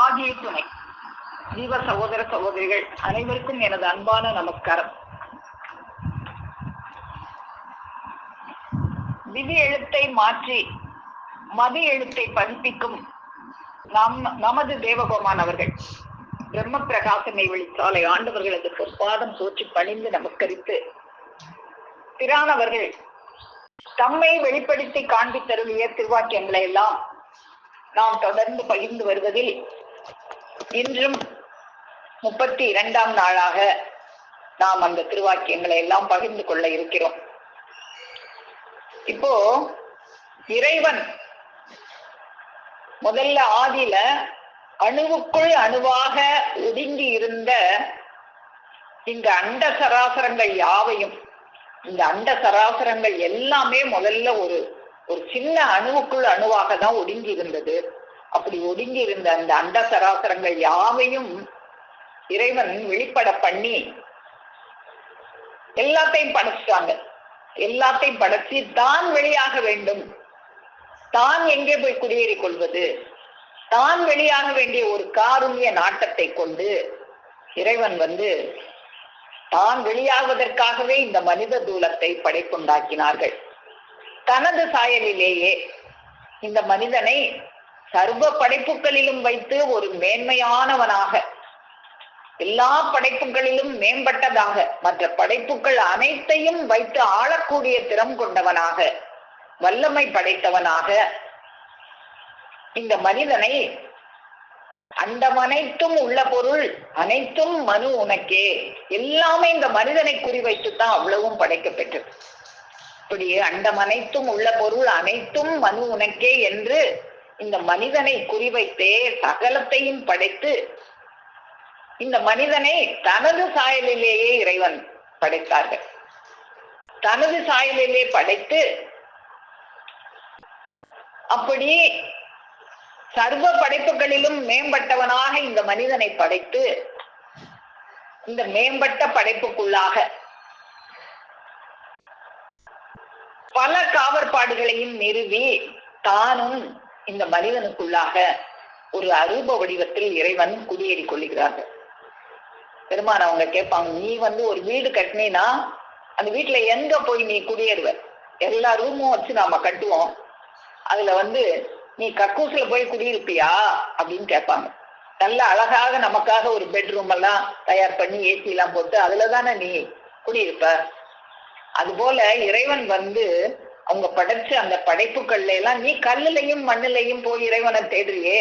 ஆகிய துணை. ஜீவ சகோதர சகோதரிகள் அனைவருக்கும் எனது அன்பான நமஸ்காரம். விதி எழுத்தை மாற்றி மதி எழுத்தை பதிப்பிக்கும் நமது தேவகோமான் அவர்கள் பிரம்ம பிரகாசனை வெளிச்சாலை ஆண்டவர்களது பொற்பாதம் போற்றி பணிந்து நமஸ்கரித்து, பிரானவர்கள் தம்மை வெளிப்படுத்தி காண்பித்தருளிய திருவாக்கியங்களை எல்லாம் நாம் தொடர்ந்து பகிர்ந்து வருவதில் இன்றும் 32ஆம் நாளாக நாம் அந்த திருவாக்கியங்களை எல்லாம் பகிர்ந்து கொள்ள இருக்கிறோம். இப்போ இறைவன் முதல்ல ஆதியில அணுவுக்குள் அணுவாக ஒடுங்கி இருந்த இந்த அண்ட சராசரங்கள் யாவையும், இந்த அண்ட சராசரங்கள் எல்லாமே முதல்ல ஒரு சின்ன அணுவுக்குள் அணுவாக தான் ஒடுங்கி இருந்தது. அப்படி ஒடுங்கி இருந்த அந்த அண்ட சராசரங்கள் யாவையும் இறைவன் வெளிப்பட பண்ணி எல்லாத்தையும் படைச்சிட்டாங்க. எல்லாத்தையும் படைச்சி தான் வெளியாக வேண்டும், தான் எங்கே போய் குடியேறி கொள்வது, தான் வெளியாக வேண்டிய ஒரு காருண்ய நாட்டத்தை கொண்டு இறைவன் தான் வெளியாவதற்காகவே இந்த மனித தூலத்தை படைப்புண்டாக்கினார்கள். தனது சாயலிலேயே இந்த மனிதனை சர்வ படைப்புகளிலும் வைத்து ஒரு மேன்மையானவனாக, எல்லா படைப்புகளிலும் மேம்பட்டதாக, மற்ற படைப்புகள் அனைத்தையும் வைத்து ஆளக்கூடிய திறம் கொண்டவனாக, வல்லமை படைத்தவனாக இந்த மனிதனை அண்டமனைத்தும் உள்ள பொருள் அனைத்தும் மனு உனக்கே, எல்லாமே இந்த மனிதனை குறிவைத்துத்தான் அவ்வளவும் படைக்கப்பெற்றது. இப்படியே அண்டமனைத்தும் உள்ள பொருள் அனைத்தும் மனு உனக்கே என்று இந்த மனிதனை குறிவைத்தே சகலத்தையும் படைத்து இந்த மனிதனை தனது சாயலிலேயே இறைவன் படைத்தார்கள். தனது சாயலிலே படைத்து அப்படி சர்வ படைப்புகளிலும் மேம்பட்டவனாக இந்த மனிதனை படைத்து இந்த மேம்பட்ட படைப்புக்குள்ளாக பல காவற்பாடுகளையும் நிறுவி தானும் இந்த மனிதனுக்குள்ளாக ஒரு அரூப வடிவத்தில் இறைவன் குடியேறி கொள்ளுகிறார்கள். பெருமான் அவங்க கேட்பாங்க, நீ ஒரு வீடு கட்டினா அந்த வீட்டுல எங்க போய் நீ குடியேறுவ? எல்லா ரூமும் வச்சு நாம கட்டுவோம், அதுல நீ கக்கூசுல போய் குடியிருப்பியா அப்படின்னு கேட்பாங்க. நல்ல அழகாக நமக்காக ஒரு பெட்ரூம் எல்லாம் தயார் பண்ணி ஏசி எல்லாம் போட்டு அதுலதானே நீ குடியிருப்ப. அதுபோல இறைவன் அவங்க படைச்ச அந்த படைப்புகள்ல எல்லாம் நீ கல்லுலையும் மண்ணிலையும் போய் இறைவனை தேடுறியே,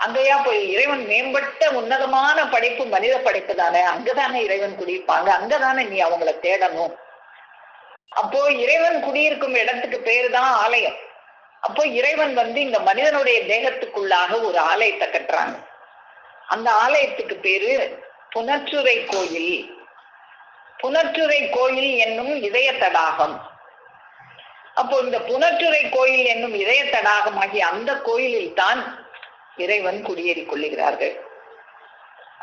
அங்கேயா போய் இறைவன் மேம்பட்ட உன்னதமான படைப்பு மனித படைப்பு தானே, அங்கதானே இறைவன் குடியிருப்பாங்க, அங்கதானே நீ அவங்கள தேடணும். அப்போ இறைவன் குடியிருக்கும் இடத்துக்கு பேருதான் ஆலயம். அப்போ இறைவன் இந்த மனிதனுடைய தேகத்துக்குள்ளாக ஒரு ஆலயத்தை கட்டுறாங்க. அந்த ஆலயத்துக்கு பேரு புனற்றுரை கோயில். புனற்றுரை கோயில் என்னும் இதய தடாகம். அப்போ இந்த புனற்றுரை கோயில் என்னும் இதய தடாகம் ஆகிய அந்த கோயிலில் தான் இறைவன் குடியேறி கொள்ளுகிறார்கள்.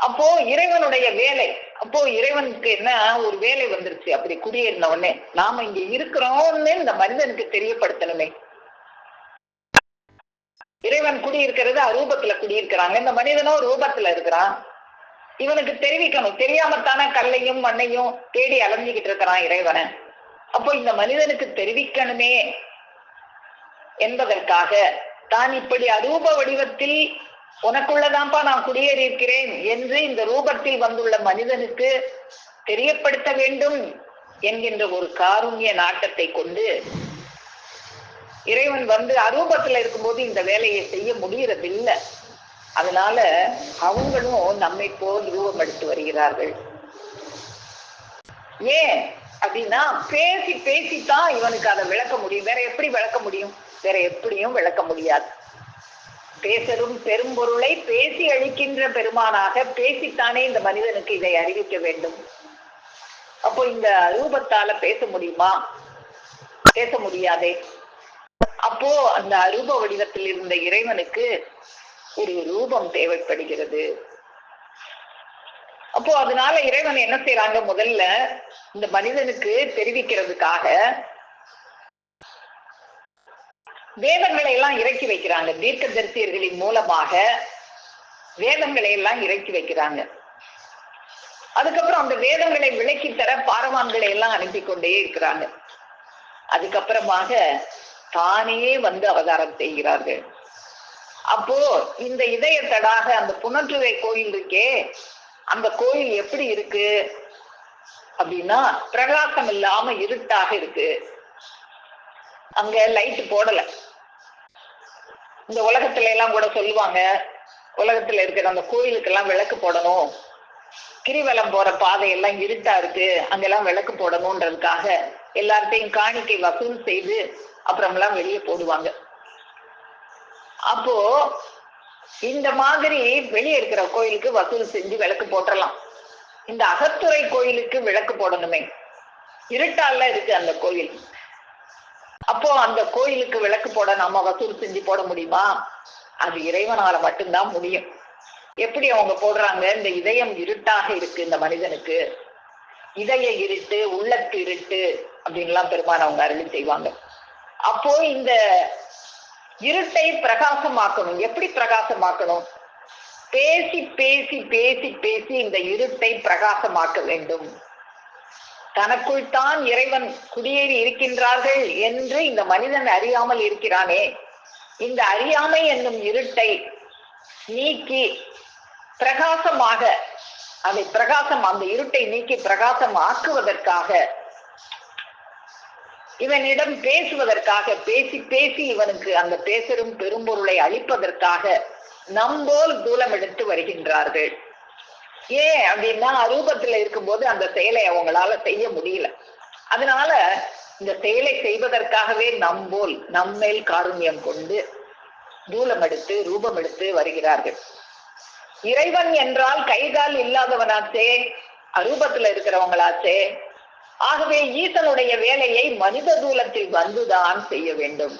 அப்போ இறைவனுடைய வேலை, அப்போ இறைவனுக்கு என்ன ஒரு வேலை வந்துருச்சு. அப்படி குடியேறின உடனே நாம இங்க இருக்கிறோம்னு இந்த மனிதனுக்கு தெரியப்படுத்தணுமே. இறைவன் குடியிருக்கிறது அரூபத்துல குடியிருக்கிறாங்க, இந்த மனிதனோ ரூபத்துல இருக்கிறான். இவனுக்கு தெரிவிக்கணும். தெரியாமத்தானே கல்லையும் மண்ணையும் தேடி அலைஞ்சிக்கிட்டு இருக்கிறான் இறைவனை. அப்போ இந்த மனிதனுக்கு தெரிவிக்கணுமே என்பதற்காக தான் இப்படி அரூப வடிவத்தில் உனக்குள்ளதான்ப்பா நான் குடியேறி இருக்கிறேன் என்று இந்த ரூபத்தில் வந்துள்ள மனிதனுக்கு தெரியப்படுத்த வேண்டும் என்கின்ற ஒரு காருண்ய நாட்டத்தை கொண்டு இறைவன் அரூபத்துல இருக்கும்போது இந்த வேலையை செய்ய முடியறது இல்லை. அதனால அவங்களும் நம்மை போல் ரூபம் எடுத்து வருகிறார்கள். ஏன் அப்படின்னா பேசி பேசித்தான் இவனுக்கு அதை விளக்க முடியும். வேற எப்படி விளக்க முடியும்? வேற எப்படியும் விளக்க முடியாது. பேசரும் பெரும்பொருளை பேசி அளிக்கின்ற பெருமானாக பேசித்தானே இந்த மனிதனுக்கு இதை அறிவிக்க வேண்டும். அப்போ இந்த ரூபத்தால பேச முடியுமா? பேச முடியாதே. அப்போ அந்த அரூப வடிவத்தில் இருந்த இறைவனுக்கு ஒரு ரூபம் தேவைப்படுகிறது. அப்போ அதனால இறைவன் என்ன செய்யறாங்க, முதல்ல இந்த மனிதனுக்கு தெரிவிக்கிறதுக்காக வேதங்களை எல்லாம் இறக்கி வைக்கிறாங்க. தீர்க்க தரிசியர்களின் மூலமாக வேதங்களை எல்லாம் இறக்கி வைக்கிறாங்க. அதுக்கப்புறம் அந்த வேதங்களை விளக்கி தர பாரவான்களை எல்லாம் அனுப்பி கொண்டே இருக்கிறாங்க. அதுக்கப்புறமாக தானே வந்து அவதாரம் செய்கிறார்கள். அப்போ இந்த இதய தடாக அந்த புனற்றுறை கோயில் இருக்கே, அந்த கோயில் எப்படி இருக்கு அப்படின்னா பிரகாசம் இல்லாம இருட்டாக இருக்கு. அங்க லைட் போடல. இந்த உலகத்துல எல்லாம் கூட சொல்லுவாங்க, உலகத்துல இருக்கிற அந்த கோயிலுக்கெல்லாம் விளக்கு போடணும், கிரிவலம் போற பாதையெல்லாம் இருட்டா இருக்கு, அங்கெல்லாம் விளக்கு போடணும்ன்றதுக்காக எல்லார்ட்டையும் காணிக்கை வசூல் செய்து அப்புறமெல்லாம் வெளியே போடுவாங்க. அப்போ இந்த மாதிரி வெளியே இருக்கிற கோயிலுக்கு வசூல் செஞ்சு விளக்கு போட்டுடலாம். இந்த அகத்துறை கோயிலுக்கு விளக்கு போடணுமே, இருட்டால இருக்கு அந்த கோயில். அப்போ அந்த கோயிலுக்கு விளக்கு போட நம்ம வசூல் செஞ்சு போட முடியுமா? அது இறைவனால மட்டும்தான் முடியும். எப்படி அவங்க போடுறாங்க? இந்த இதயம் இருட்டாக இருக்கு இந்த மனிதனுக்கு, இதய இருட்டு, உள்ளத்து இருட்டு அப்படின்லாம் பெருமான் அவங்க அருளி செய்வாங்க. அப்போ இந்த இருட்டை பிரகாசமாக்கணும். எப்படி பிரகாசமாக்கணும்? பேசி பேசி பேசி பேசி இந்த இருட்டை பிரகாசமாக்க வேண்டும். தனக்குள் தான் இறைவன் குடியேறி இருக்கின்றார்கள் என்று இந்த மனிதன் அறியாமல் இருக்கிறானே, இந்த அறியாமை என்னும் இருட்டை நீக்கி பிரகாசமாக அதை அந்த இருட்டை நீக்கி பிரகாசம் ஆக்குவதற்காக, இவனிடம் பேசுவதற்காக, பேசி பேசி இவனுக்கு அந்த பேசரும் பெரும்பொருளை அளிப்பதற்காக நம்போல் தூலம் எடுத்து வருகின்றார்கள். ஏன் அப்படின்னா அரூபத்துல இருக்கும்போது அந்த செயலை அவங்களால செய்ய முடியல. அதனால இந்த செயலை செய்வதற்காகவே நம்போல் நம்மேல் காருண்யம் கொண்டு தூலம் எடுத்து ரூபம் எடுத்து வருகிறார்கள். இறைவன் என்றால் கைகால் இல்லாதவனாச்சே, அரூபத்துல இருக்கிறவங்களாச்சே. ஆகவே ஈசனுடைய வேலையை மனித தூலத்தில் வந்துதான் செய்ய வேண்டும்.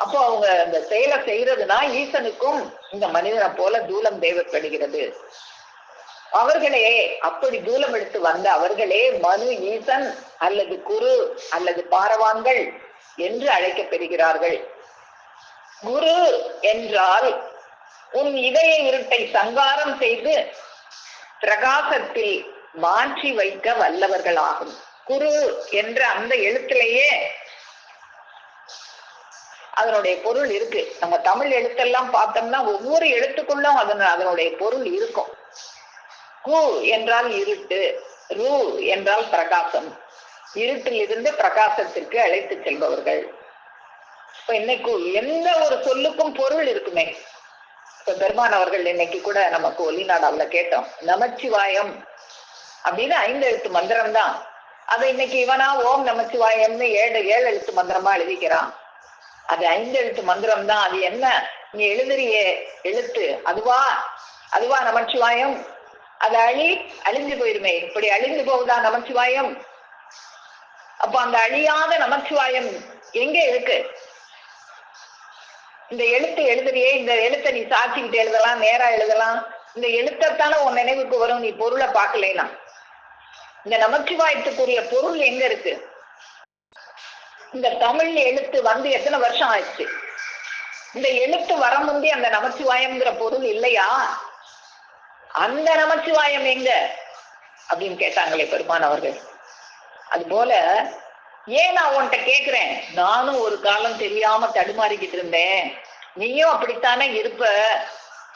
அப்போ அவங்க அந்த செயலை செய்யறதுனா ஈசனுக்கும் இந்த மனிதனை போல தூலம் தேவைப்படுகிறது. அவர்களே அப்படி தூலம் எடுத்து வந்த அவர்களே மனு ஈசன் அல்லது குரு அல்லது பாரவான்கள் என்று அழைக்கப்பெறுகிறார்கள். குரு என்றால் உன் இதய இருட்டை சங்காரம் செய்து பிரகாசத்தில் மாற்றி வைக்க வல்லவர்கள் ஆகும். குரு என்ற அந்த எழுத்திலேயே அதனுடைய பொருள் இருக்கு. நம்ம தமிழ் எழுத்தெல்லாம் பார்த்தோம்னா ஒவ்வொரு எழுத்துக்குள்ளும் அதனுடைய பொருள் இருக்கும். கு என்றால் இருட்டு, ரு என்றால் பிரகாசம். இருட்டில் இருந்து பிரகாசத்திற்கு அழைத்து செல்பவர்கள். இப்ப இன்னைக்கு எந்த ஒரு சொல்லுக்கும் பொருள் இருக்குமே. இப்ப பெருமான் அவர்கள் இன்னைக்கு கூட நமக்கு ஒலிநாடாவில கேட்டோம், நமச்சிவாயம் அப்படின்னு 5 எழுத்து மந்திரம் தான். அதை இன்னைக்கு இவனா ஓம் நமச்சிவாயம்னு 7 எழுத்து மந்திரமா எழுதிக்கிறான். அது 5 எழுத்து மந்திரம் தான். அது என்ன நீ எழுதுறியே எழுத்து, அதுவா நமச்சிவாயம்? அது அழிஞ்சு போயிருமே. இப்படி அழிஞ்சு போகுதா நமச்சிவாயம்? அப்ப அந்த அழியாத நமச்சிவாயம் எங்க இருக்கு? இந்த எழுத்து எழுதுறியே, இந்த எழுத்தை நீ சாட்சிக்கிட்டு எழுதலாம், நேரா எழுதலாம். இந்த எழுத்தத்தான உன் நினைவுக்கு வரும், நீ பொருளை பார்க்கலைன்னா. இந்த நமச்சிவாயத்துக்குரிய பொருள் எங்க இருக்கு? இந்த தமிழ் எழுத்து வந்து எத்தனை வருஷம் ஆயிடுச்சு? இந்த எழுத்து வர முந்தி அந்த நமச்சிவாயம்ங்கிற பொருள் இல்லையா? அந்த நமச்சிவாயம் எங்க அப்படின்னு கேட்டாங்களே பெருமான் அவர்கள். அது போல ஏன் நான் உன்கிட்ட கேக்குறேன், நானும் ஒரு காலம் தெரியாம தடுமாறிக்கிட்டு இருந்தேன், நீயும் அப்படித்தானே இருப்ப.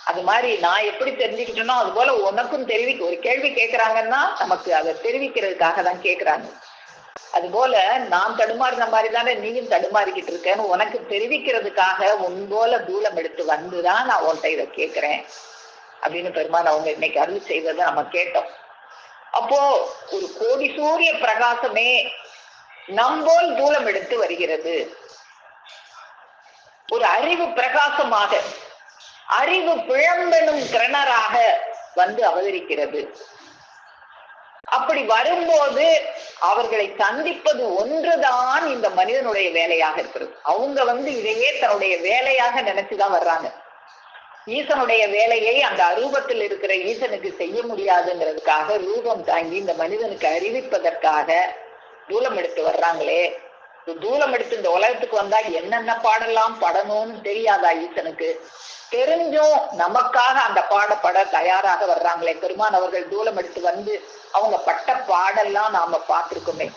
அது மாதிரி நான் எப்படி தெரிஞ்சுக்கிட்டனோ அது போல உனக்கும் ஒரு கேள்வி கேட்கிறாங்கன்னா நமக்கு அதை தெரிவிக்கிறதுக்காக தான் கேட்கிறாங்க. அது போல நான் தடுமாறின மாதிரி தானே நீயும் தடுமாறிக்கிட்டு இருக்கேன்னு உனக்கு தெரிவிக்கிறதுக்காக உன் போல தூலம் எடுத்து வந்துதான் நான் உன்கிட்ட இதை கேட்கிறேன் அப்படின்னு பெருமான் அவங்க இன்னைக்கு அருள் செய்ததை நம்ம கேட்டோம். அப்போ ஒரு கோடி சூரிய பிரகாசமே நம்போல் தூலம் எடுத்து வருகிறது. ஒரு அறிவு பிரகாசமாக, அறிவு பிழம்பெனும் கிரணராக வந்து அவதரிக்கிறது. அப்படி வரும்போது அவர்களை சந்திப்பது ஒன்றுதான் இந்த மனிதனுடைய வேலையாக இருக்கிறது. அவங்க இதையே தன்னுடைய வேலையாக நினைச்சுதான் வர்றாங்க. ஈசனுடைய வேலையை அந்த அரூபத்தில் இருக்கிற ஈசனுக்கு செய்ய முடியாதுங்கிறதுக்காக ரூபம் தாங்கி இந்த மனிதனுக்கு அறிவிப்பதற்காக தூலம் எடுத்து வர்றாங்களே, தூளம் எடுத்து இந்த உலகத்துக்கு வந்தா என்னென்ன பாடெல்லாம் படணும்னு தெரியாதா ஈசனுக்கு? தெரிஞ்சும் நமக்காக அந்த பாடப்பட தயாராக வர்றாங்களே. பெருமான் அவர்கள் தூளம் எடுத்து வந்து அவங்க பட்ட பாடெல்லாம் நாம பார்த்திருக்கோமே.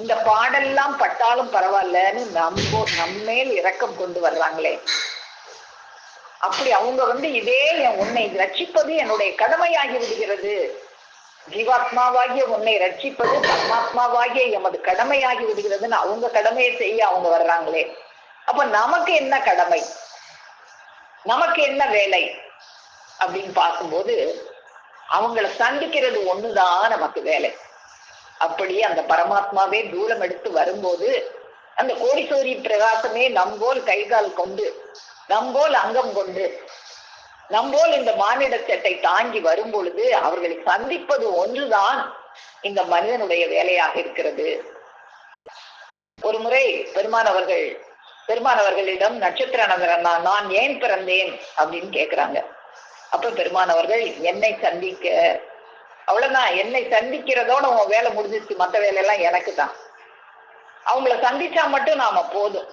இந்த பாடெல்லாம் பட்டாலும் பரவாயில்லன்னு நம்மேல் இரக்கம் கொண்டு வர்றாங்களே. அப்படி அவங்க இதே உன்னை ரட்சிப்பது என்னுடைய கடமையாகி விடுகிறது, ஜீவாத்மாவாகிய உன்னை ரட்சிப்பது பரமாத்மாவாகிய எமது கடமையாகி விடுகிறதுன்னு அவங்க கடமையை செய்ய அவங்க வர்றாங்களே. அப்ப நமக்கு என்ன கடமை, நமக்கு என்ன வேலை அப்படின்னு பார்க்கும்போது அவங்கள சந்திக்கிறது ஒண்ணுதான் நமக்கு வேலை. அப்படி அந்த பரமாத்மாவே தூளம் எடுத்து வரும்போது அந்த கோடிசூரிய பிரகாசமே நம்போல் கைகால் கொண்டு, நம்போல் அங்கம் கொண்டு, நம்போல் இந்த மானிட சட்டை தாங்கி வரும் பொழுது அவர்களை சந்திப்பது ஒன்றுதான் இந்த மனிதனுடைய வேலையாக இருக்கிறது. ஒரு முறை பெருமான் அவர்களிடம் நட்சத்திர நகரன் நான் ஏன் பிறந்தேன் அப்படின்னு கேக்குறாங்க. அப்ப பெருமான் அவர்கள் என்னை சந்திக்க, அவ்வளவுதான், என்னை சந்திக்கிறதோட உன் வேலை முடிஞ்சிச்சு, மற்ற வேலையெல்லாம் எனக்கு தான். அவங்கள சந்திச்சா மட்டும் நாம போதும்.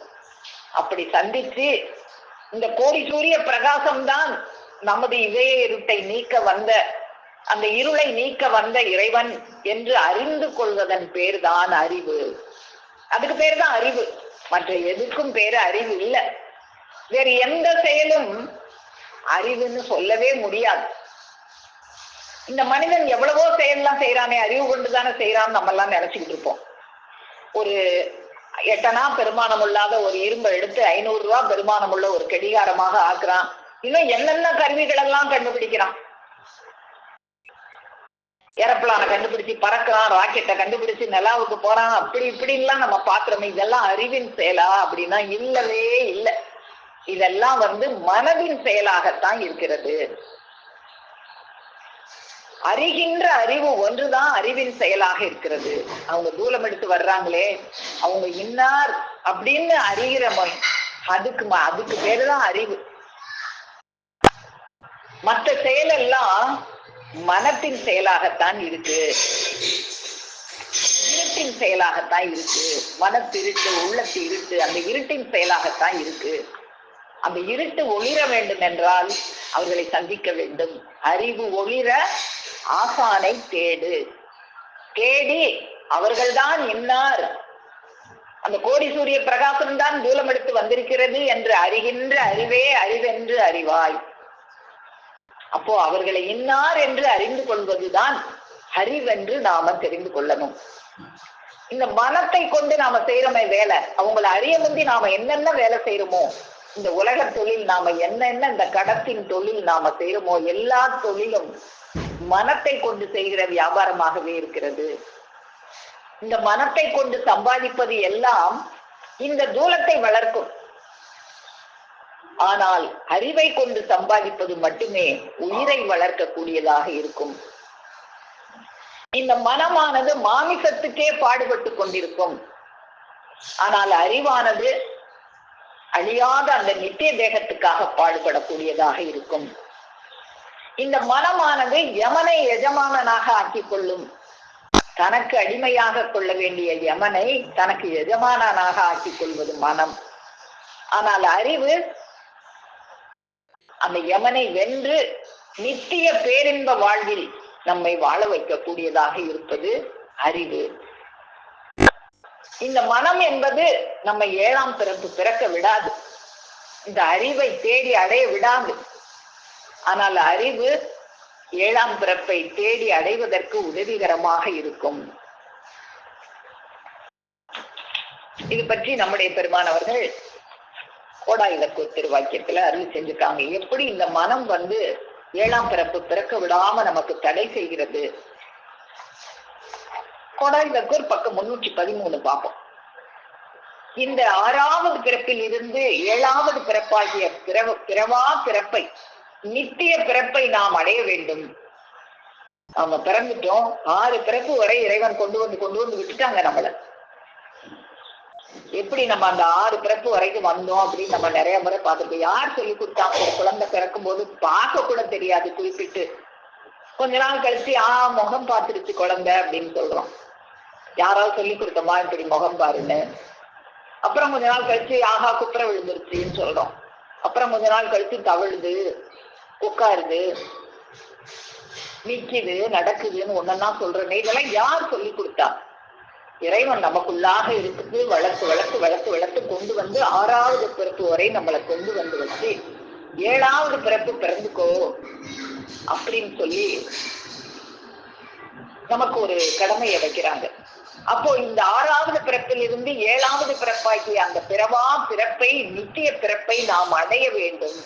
அப்படி சந்திச்சு இந்த கோடி சூரிய பிரகாசம்தான் நமது இதய இருட்டை நீக்க வந்த, அந்த இருளை நீக்க வந்த இறைவன் என்று அறிந்து கொள்வதன் பேர் தான் அறிவு. அதுக்கு பேர் தான் அறிவு, மற்ற எதுக்கும் பேரு அறிவு இல்லை. வேறு எந்த செயலும் அறிவுன்னு சொல்லவே முடியாது. இந்த மனிதன் எவ்வளவோ செயல்லாம் செய்யறானே, அறிவு கொண்டுதானே செய்யறான்னு நம்ம எல்லாம் நினைச்சுக்கிட்டு இருப்போம். ஒரு 8 பெருமானம் இல்லாத ஒரு இரும்பை எடுத்து 500 ரூபாய் பெருமானம் உள்ள ஒரு கடிகாரமாக ஆக்குறான். இன்னும் என்னென்ன கருவிகள் எல்லாம் கண்டுபிடிக்கிறான். ஏரோப்ளானை கண்டுபிடிச்சு பறக்கிறான், ராக்கெட்டை கண்டுபிடிச்சு நிலாவுக்கு போறான், அப்படி இப்படின்லாம் நம்ம பாக்குறோமே. இதெல்லாம் அறிவின் செயலா அப்படின்னா இல்லவே இல்லை. இதெல்லாம் மனதின் செயலாகத்தான் இருக்கிறது. அறிகின்ற அறிவு ஒன்றுதான் அறிவின் செயலாக இருக்கிறது. அவங்க தூளம் எடுத்து வர்றாங்களே, அவங்க இன்னார் அப்படின்னு அறிகிற அதுக்கு பேருதான் அறிவு. மற்ற செயல் எல்லாம் மனத்தின் செயலாகத்தான் இருக்கு, இருட்டின் செயலாகத்தான் இருக்கு. மனத்திருட்டு, உள்ளத்து இருட்டு, அந்த இருட்டின் செயலாகத்தான் இருக்கு. அந்த இருட்டு ஒளிர வேண்டும் என்றால் அவர்களை சந்திக்க வேண்டும். அறிவு ஒளிர ஆசானை தேடு, தேடி அவர்கள்தான் இன்னார், அந்த கோடி சூரிய பிரகாசம் தான் தூளம் எடுத்து வந்திருக்கிறது என்று அறிகின்ற அறிவே அறிவென்று அறிவாய். அப்போ அவர்களை இன்னார் என்று அறிந்து கொள்வதுதான் அறிவென்று நாம தெரிந்து கொள்ளணும். இந்த மனத்தை கொண்டு நாம செய்யறோமே வேலை, அவங்களை அறிய முந்தி நாம என்னென்ன வேலை செய்யறோமோ, இந்த உலக தொழில் நாம என்னென்ன இந்த கடத்தின் தொழில் நாம செய்யறோமோ, எல்லா தொழிலும் மனத்தை கொண்டு செய்கிற வியாபாரமாகவே இருக்கிறது. இந்த மனத்தை கொண்டு சம்பாதிப்பது எல்லாம் இந்த தூலத்தை வளர்க்கும். ஆனால் அறிவை கொண்டு சம்பாதிப்பது மட்டுமே உயிரை வளர்க்கக்கூடியதாக இருக்கும். இந்த மனமானது மாமிசத்துக்கே பாடுபட்டு கொண்டிருக்கும். ஆனால் அறிவானது அழியாத அந்த நித்திய தேகத்துக்காக பாடுபடக்கூடியதாக இருக்கும். இந்த மனமானது யமனை எஜமானனாக ஆக்கிக் கொள்ளும். தனக்கு அடிமையாக கொள்ள வேண்டிய யமனை தனக்கு எஜமானனாக ஆக்கிக் கொள்வது மனம். ஆனால் அறிவு அந்த யமனை வென்று நித்திய பேரின்ப வாழ்வில் நம்மை வாழ வைக்கக்கூடியதாக இருப்பது அறிவு. இந்த மனம் என்பது நம்ம 7ஆம் பிறப்பு பிறக்க விடாது, இந்த அறிவை தேடி அடைய விடாது. ஆனால் அறிவு 7ஆம் பிறப்பை தேடி அடைவதற்கு உதவிகரமாக இருக்கும். இது பற்றி நம்முடைய பெருமான் அவர்கள் கோடாயிலக்கு திருவாக்கியத்துல அருள் செஞ்சிருக்காங்க. எப்படி இந்த மனம் 7ஆம் பிறப்பு பிறக்க விடாம நமக்கு தடை செய்கிறது. கோடாயிலக்கூர் பக்கம் 313 பார்ப்போம். இந்த 6வது பிறப்பில் இருந்து 7வது பிறப்பாகிய பிறவா பிறப்பை, நித்திய பிறப்பை நாம் அடைய வேண்டும். நாம பிறந்துட்டோம், 6 பிறப்பு வரை இறைவன் கொண்டு வந்து விட்டுட்டாங்க நம்மள. எப்படி நம்ம அந்த 6 பிறப்பு வரைக்கும் வந்தோம் அப்படின்னு நம்ம நிறைய முறை பார்த்துருக்கோம். யார் சொல்லி கொடுத்தாங்க? ஒரு குழந்தை பிறக்கும் போது பார்க்க கூட தெரியாது, குறிப்பிட்டு கொஞ்ச நாள் கழிச்சு முகம் பார்த்துருச்சு குழந்தை அப்படின்னு சொல்றோம். யாராவது சொல்லி கொடுத்தோமா இப்படி முகம் பாருன்னு. அப்புறம் கொஞ்ச நாள் கழிச்சு ஆஹா குப்புற விழுந்துருச்சுன்னு சொல்றோம். அப்புறம் கொஞ்ச நாள் கழிச்சு தவழுது, உட்காருது, நிக்குது, நடக்குதுன்னு ஒன்னொன்னா சொல்றேன். இதெல்லாம் யார் சொல்லி கொடுத்தா? இறைவன் நமக்குள்ளாக இருக்குது. வளர்த்து வளர்த்து வளர்த்து வளர்த்து கொண்டு வந்து 6வது பிறப்பு வரை நம்மளை கொண்டு வந்து வச்சு 7வது பிறப்பு பிறந்துக்கோ அப்படின்னு சொல்லி நமக்கு ஒரு கடமையை வைக்கிறாங்க. அப்போ இந்த 6வது பிறப்பில் இருந்து 7வது பிறப்பாகிய அந்த பிறவா பிறப்பை, நித்திய பிறப்பை நாம் அடைய வேண்டும்.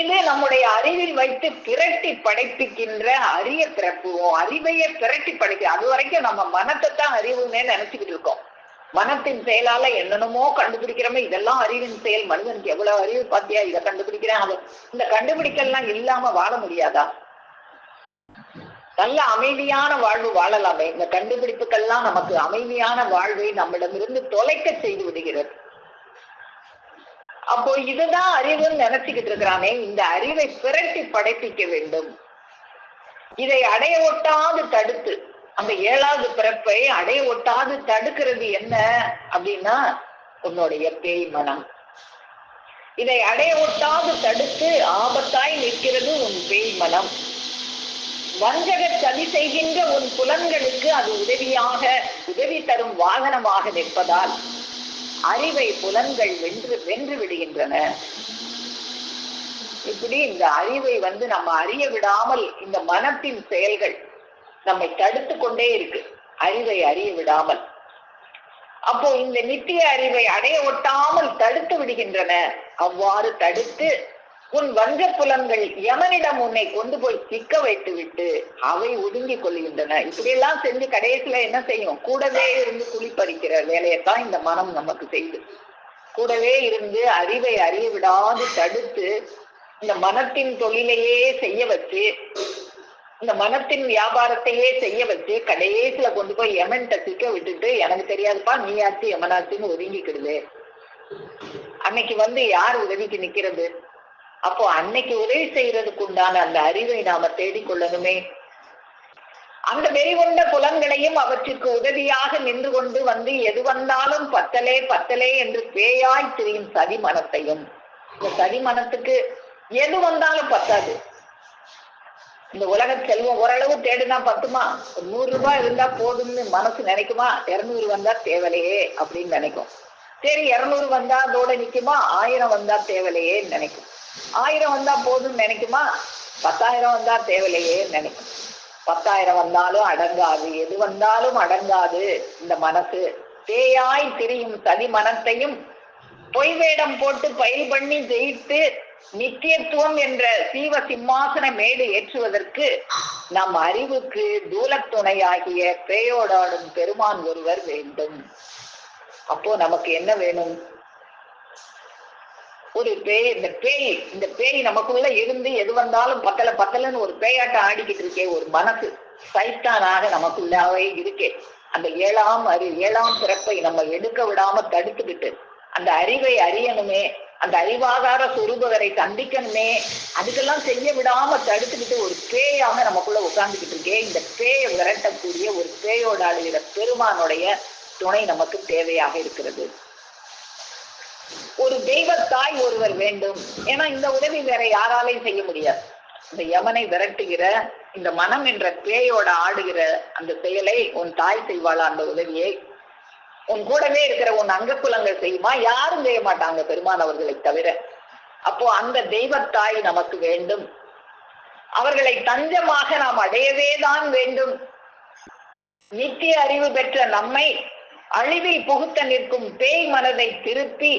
இது நம்முடைய அறிவில் வைத்து பிரட்டி படைப்பிக்கின்ற அரிய பிறப்புவோம். அறிவையே பிரட்டி படைக்க, அது வரைக்கும் நம்ம மனத்தை தான் அறிவுன்னே நினைச்சுக்கிட்டு இருக்கோம். மனத்தின் செயலால என்னென்னமோ கண்டுபிடிக்கிறோமே, இதெல்லாம் அறிவின் செயல். மனிதனுக்கு எவ்வளவு அறிவு பாத்தியா, இதை கண்டுபிடிக்கிறேன். அது இந்த கண்டுபிடிக்கலாம் இல்லாம வாழ முடியாதா? நல்ல அமைதியான வாழ்வு வாழலாமே. இந்த கண்டுபிடிப்புகள்லாம் நமக்கு அமைதியான வாழ்வை நம்மிடமிருந்து தொலைக்க செய்து விடுகிறது. அப்போ இதுதான் அறிவுன்னு நினைச்சுக்கிட்டு இருக்கிறானே, இந்த அறிவை பிரட்டி படைப்பிக்க வேண்டும். இதை அடைய ஒட்டாது தடுத்து, அந்த 7வது பிறப்பை அடைய ஒட்டாது தடுக்கிறது என்ன அப்படின்னா உன்னுடைய பேய் மனம். இதை அடைய ஒட்டாது தடுத்து ஆபத்தாய் நிற்கிறது உன் பேய் மனம். வஞ்சக சதி செய்கின்ற உன் புலன்களுக்கு அது உதவி தரும் வாகனமாக நிற்பதால் அறிவை புலன்கள் வென்று விடுகின்றன. இப்படி இந்த அறிவை நம்ம அறிய விடாமல் இந்த மனத்தின் செயல்கள் நம்மை தடுத்து கொண்டே இருக்கு, அறிவை அறிய விடாமல். அப்போ இந்த நித்திய அறிவை அடைய ஒட்டாமல் தடுத்து விடுகின்றன. அவ்வாறு தடுத்து உன் வஞ்ச புலன்கள் யமனிடம் உன்னை கொண்டு போய் சிக்க வைத்து விட்டு அவை ஒதுங்கிக் கொள்கின்றன. இப்படியெல்லாம் செஞ்சு கடைசியில என்ன செய்யும்? கூடவே இருந்து குளிப்பறிக்கிற வேலையத்தான் இந்த மனம் நமக்கு செய்யுது. கூடவே இருந்து அறிவை அறிய விடாது தடுத்து இந்த மனத்தின் தொழிலையே செய்ய வச்சு, இந்த மனத்தின் வியாபாரத்தையே செய்ய வச்சு கடைசியில கொண்டு போய் யமன்கிட்ட சிக்க விட்டுட்டு, எனக்கு தெரியாதுப்பா நீயாச்சு யமனாச்சுன்னு ஒதுங்கிக்கிடுது. அன்னைக்கு யார் உதவிக்கு நிக்கிறது? அப்போ அன்னைக்கு உதவி செய்யறதுக்கு உண்டான அந்த அறிவை நாம தேடிக்கொள்ளணுமே. அந்த வெறிகொண்ட புலன்களையும் அவற்றிற்கு உதவியாக நின்று கொண்டு எது வந்தாலும் பத்தலே பத்தலே என்று பேயாய் திரியும் சதி மனத்தையும், இந்த சதி மனத்துக்கு எது வந்தாலும் பத்தாது. இந்த உலக செல்வம் ஓரளவு தேடுனா பத்துமா? 100 ரூபாய் இருந்தா போதும்னு மனசு நினைக்குமா? 200 வந்தா தேவலையே அப்படின்னு நினைக்கும். சரி 200 வந்தா அதோட நிக்குமா? 1000 வந்தா தேவலையே நினைக்கும். 1000 வந்தா போதும்னு நினைக்குமா? 10,000 வந்தா தேவலையே நினைக்கும். 10,000 வந்தாலும் அடங்காது, எது வந்தாலும் அடங்காது. இந்த மனசு பேயாய் திரியும் சதி மனத்தையும் பொய் வேடம் போட்டு பயில் பண்ணி ஜெயித்து நித்தியத்துவம் என்ற சீவ சிம்மாசன மேடு ஏற்றுவதற்கு நம் அறிவுக்கு தூலத்துணையாகிய பேயோடாடும் பெருமான் ஒருவர் வேண்டும். அப்போ நமக்கு என்ன வேணும்? ஒரு பேய். இந்த பேய் நமக்குள்ள இருந்து எது வந்தாலும் பத்தலன்னு ஒரு பேயாட்டம் ஆடிக்கிட்டு இருக்கே ஒரு மனசு, சைத்தானாக நமக்குள்ளாவே இருக்கே. அந்த 7ஆம் பிறப்பை நம்ம எடுக்க விடாம தடுத்துக்கிட்டு அந்த அறிவை அறியணுமே, அந்த அறிவாதார சொரூபகரை சந்திக்கணுமே, அதுக்கெல்லாம் செய்ய விடாம தடுத்துக்கிட்டு ஒரு பேயாக நமக்குள்ள உட்கார்ந்துக்கிட்டு இருக்கே. இந்த பேயை விரட்டக்கூடிய ஒரு பேயோட ஆளுகிற பெருமானுடைய துணை நமக்கு தேவையாக இருக்கிறது. ஒரு தெய்வத்தாய் ஒருவர் வேண்டும். ஏன்னா இந்த உதவி வேற யாராலையும் செய்ய முடியாது. இந்த யமனை விரட்டுகிற இந்த மனம் என்ற பேயோட ஆடுகிற அந்த செயலை உன் தாய் செய்வாளா? அந்த உதவியை உன் கூடவே இருக்கிற உன் அங்கக்குலங்கள் செய்யுமா? யாரும் செய்ய மாட்டாங்க பெருமான் அவர்களை தவிர. அப்போ அந்த தெய்வத்தாய் நமக்கு வேண்டும். அவர்களை தஞ்சமாக நாம் அடையவே தான் வேண்டும். நித்திய அறிவு பெற்ற நம்மை அழிவில் புகுத்த நிற்கும் பேய் மனதை திருப்பி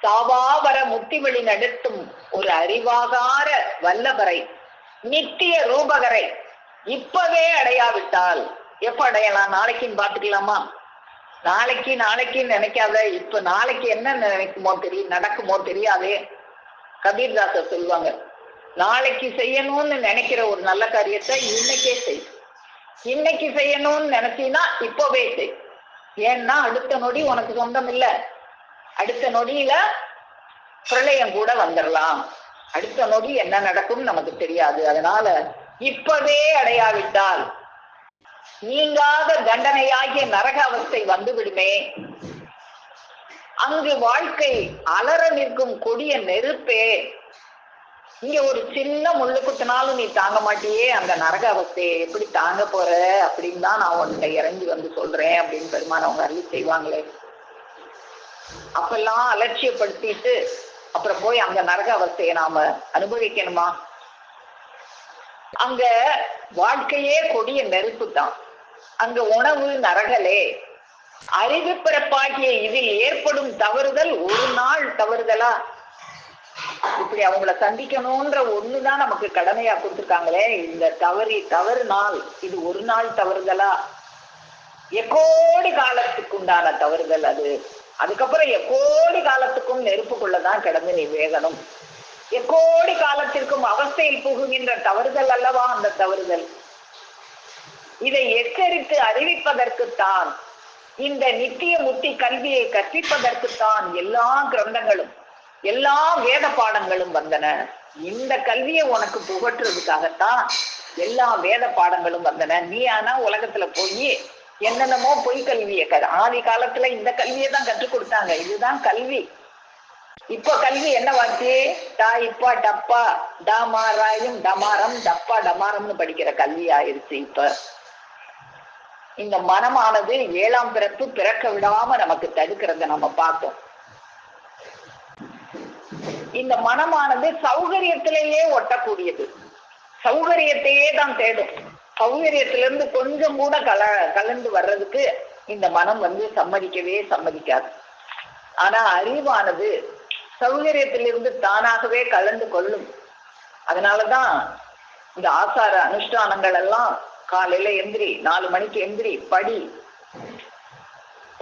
சாவாவர முத்திவெளி நடத்தும் ஒரு அறிவாகார வல்லவரை, நித்திய ரூபகரை இப்பவே அடையாவிட்டால் எப்ப அடையலாம்? நாளைக்குன்னு பாத்துக்கலாமா? நாளைக்கு நினைக்காத. இப்ப நாளைக்கு என்ன நினைக்குமோ தெரியும், நடக்குமோ தெரியாதே. கபீர்தாசர் சொல்லுவாங்க, நாளைக்கு செய்யணும்னு நினைக்கிற ஒரு நல்ல காரியத்தை இன்னைக்கே செய். இன்னைக்கு செய்யணும்னு நினைச்சீன்னா இப்பவே செய். ஏன்னா அடுத்த நொடி உனக்கு சொந்தம் இல்லை. அடுத்த நொடியில பிரளயம் கூட வந்துடலாம். அடுத்த நொடி என்ன நடக்கும் நமக்கு தெரியாது. அதனால இப்பவே அடையாவிட்டால் நீங்காத தண்டனையாகிய நரக அவஸ்தை வந்துவிடுமே. அங்கு வாழ்க்கை அலற நிற்கும் கொடிய நெருப்பே. இங்க ஒரு சின்ன முள்ளு குத்தினாலும் நீ தாங்க மாட்டியே, அந்த நரக அவஸ்தையை எப்படி தாங்க போற அப்படின்னு தான் நான் உன்கிட்ட இறங்கி வந்து சொல்றேன் அப்படின்னு பெருமான் அவங்க அருளி செய்வாங்களே. அப்பெல்லாம் அலட்சியப்படுத்திட்டு அப்புறம் போய் அந்த நரக அவஸ்தையை நாம அனுபவிக்கணுமா? அங்க வாழ்க்கையே கொடிய நெருப்பு தான். அங்க உணவு நரகலே. அறிவு பிறப்பாகிய இதில் ஏற்படும் தவறுதல் ஒரு நாள் தவறுதலா? இப்படி அவங்கள சந்திக்கணும்ன்ற ஒண்ணுதான் நமக்கு கடமையா கொடுத்துருக்காங்களே. இந்த தவறு நாள் இது ஒரு நாள் தவறுதலா? எக்கோடி காலத்துக்கு உண்டான தவறுதல் அது. அதுக்கப்புறம் எக்கோடி காலத்துக்கும் நெருப்புக்குள்ளதான் கிடந்து நீ வேகணும். எக்கோடி காலத்திற்கும் அவஸ்தையில் புகுகின்ற தவறுதல் அல்லவா அந்த தவறுதல். இதை எச்சரித்து அறிவிப்பதற்குத்தான், இந்த நித்திய முத்தி கல்வியை கற்பிப்பதற்குத்தான் எல்லா கிரந்தங்களும் எல்லா வேத பாடங்களும் வந்தன. இந்த கல்வியை உனக்கு புகற்றுறதுக்காகத்தான் எல்லா வேத பாடங்களும் வந்தன. நீ ஆனா உலகத்துல போய் என்னென்னமோ பொய் கல்வியை ஆதி காலத்துல இந்த கல்வியை தான் கற்றுக் கொடுத்தாங்க. இதுதான் கல்வி. இப்ப கல்வி என்னவாச்சு? டா இப்பா டப்பா டாமாராயும் டமாரம் டப்பா டமாரம்னு படிக்கிற கல்வி ஆயிருச்சு. இப்ப இந்த மனமானது 7ஆம் பிறப்பு பிறக்க விடாம நமக்கு தடுக்கிறத நம்ம பார்த்தோம். இந்த மனமானது சௌகரியத்திலேயே ஒட்டக்கூடியது. சௌகரியத்தையே தான் தேடும். சௌகரியத்திலிருந்து கொஞ்சம் கூட கலந்து வர்றதுக்கு இந்த மனம் சம்மதிக்கவே சம்மதிக்காது. ஆனா அறிவானது சௌகரியத்திலிருந்து தானாகவே கலந்து கொள்ளும். அதனாலதான் இந்த ஆசார அனுஷ்டானங்கள் எல்லாம் காலையில எந்திரி, 4 மணிக்கு எந்திரி, படி,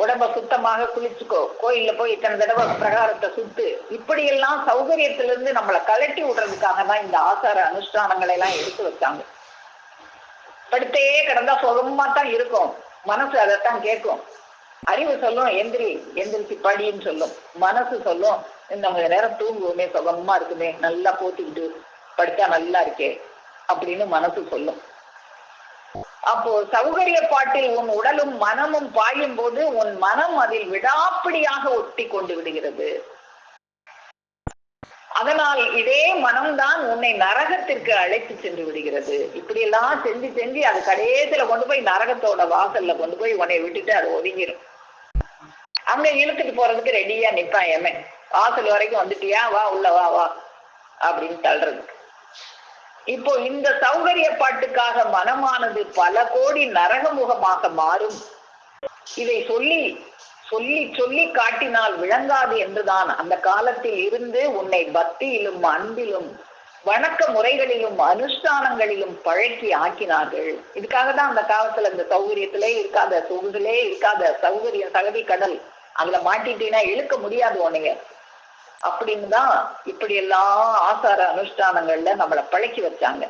உடம்ப சுத்தமாக குளிச்சுக்கோ, கோயில்ல போய் இத்தனை தடவை பிரகாரத்தை சுத்து, இப்படி எல்லாம் சௌகரியத்திலிருந்து நம்மளை கலட்டி விடுறதுக்காக தான் இந்த ஆசார அனுஷ்டானங்களை எல்லாம் எடுத்து வச்சாங்க. படுத்தே கிடந்தா சுகமா தான் இருக்கும். மனசு அதைத்தான் கேட்கும். அறிவு சொல்லும் எந்திரி, எந்திரிச்சு படின்னு சொல்லும். மனசு சொல்லும் இந்த நேரம் தூங்குவோமே, சுகமா இருக்குமே, நல்லா போத்திக்கிட்டு படுத்தா நல்லா இருக்கே அப்படின்னு மனசு சொல்லும். அப்போ சௌகரிய பாட்டில் உன் உடலும் மனமும் பாயும் போது உன் மனம் அதில் விடாப்பிடியாக ஒட்டி கொண்டு விடுகிறது. அதனால் இதே மனம்தான் உன்னை நரகத்திற்கு அழைத்து சென்று விடுகிறது. இப்படி எல்லாம் செஞ்சு செஞ்சு அது கடைசியில கொண்டு போய் நரகத்தோட வாசல்ல கொண்டு போய் உன்னை விட்டுட்டு அது ஒதுங்கிடும். அங்க இழுத்துட்டு போறதுக்கு ரெடியா நிப்பான் எமன். வாசல் வரைக்கும் வந்துட்டியா, வா உள்ள வா வா அப்படின்னு தள்ளுறதுக்கு. இப்போ இந்த சௌகரிய பாட்டுக்காக மனமானது பல கோடி நரகமுகமாக மாறும். இதை சொல்லி சொல்லி சொல்லி காட்டினால் விளங்காது என்றுதான் அந்த காலத்தில் இருந்து உன்னை பக்தியிலும் அன்பிலும் வணக்க முறைகளிலும் அனுஷ்டானங்களிலும் பழக்கி ஆக்கினார்கள். இதுக்காக தான் அந்த காலத்துல இந்த சௌகரியத்திலே இருக்காத, சொகுதிலே இருக்காத சௌகரிய சகதி கடல், அதுல மாட்டிட்டீங்கன்னா இழுக்க முடியாது உன்னைய அப்படின்னு தான் இப்படி எல்லாம் ஆசார அனுஷ்டானங்கள்ல நம்மளை பழக்கி வச்சாங்க.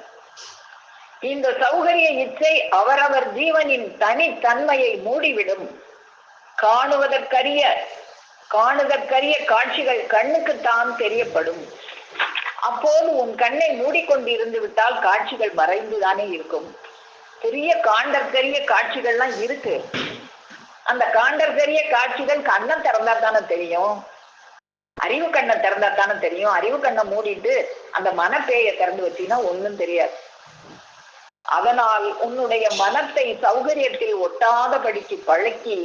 இந்த சௌகரிய இச்சை அவரவர் ஜீவனின் தனித்தன்மையை மூடிவிடும். காணுவதற்கரிய காட்சிகள் கண்ணுக்குத்தான் தெரியப்படும். அப்போது உன் கண்ணை மூடிக்கொண்டு இருந்து விட்டால் காட்சிகள் மறைந்துதானே இருக்கும். பெரிய காண்டற்கரிய காட்சிகள்லாம் இருக்கு. அந்த காண்டற்கரிய காட்சிகள் கண்ணை திறந்தா தானே தெரியும். அறிவு கண்ணை திறந்தா தானே தெரியும். அறிவு கண்ணை மூடிட்டு அந்த மனப்பேயை திறந்து வச்சீங்கன்னா ஒண்ணும் தெரியாது. அதனால் உன்னுடைய மனத்தை சௌகரியத்தில் ஒட்டாதபடிக்கு பழக்கி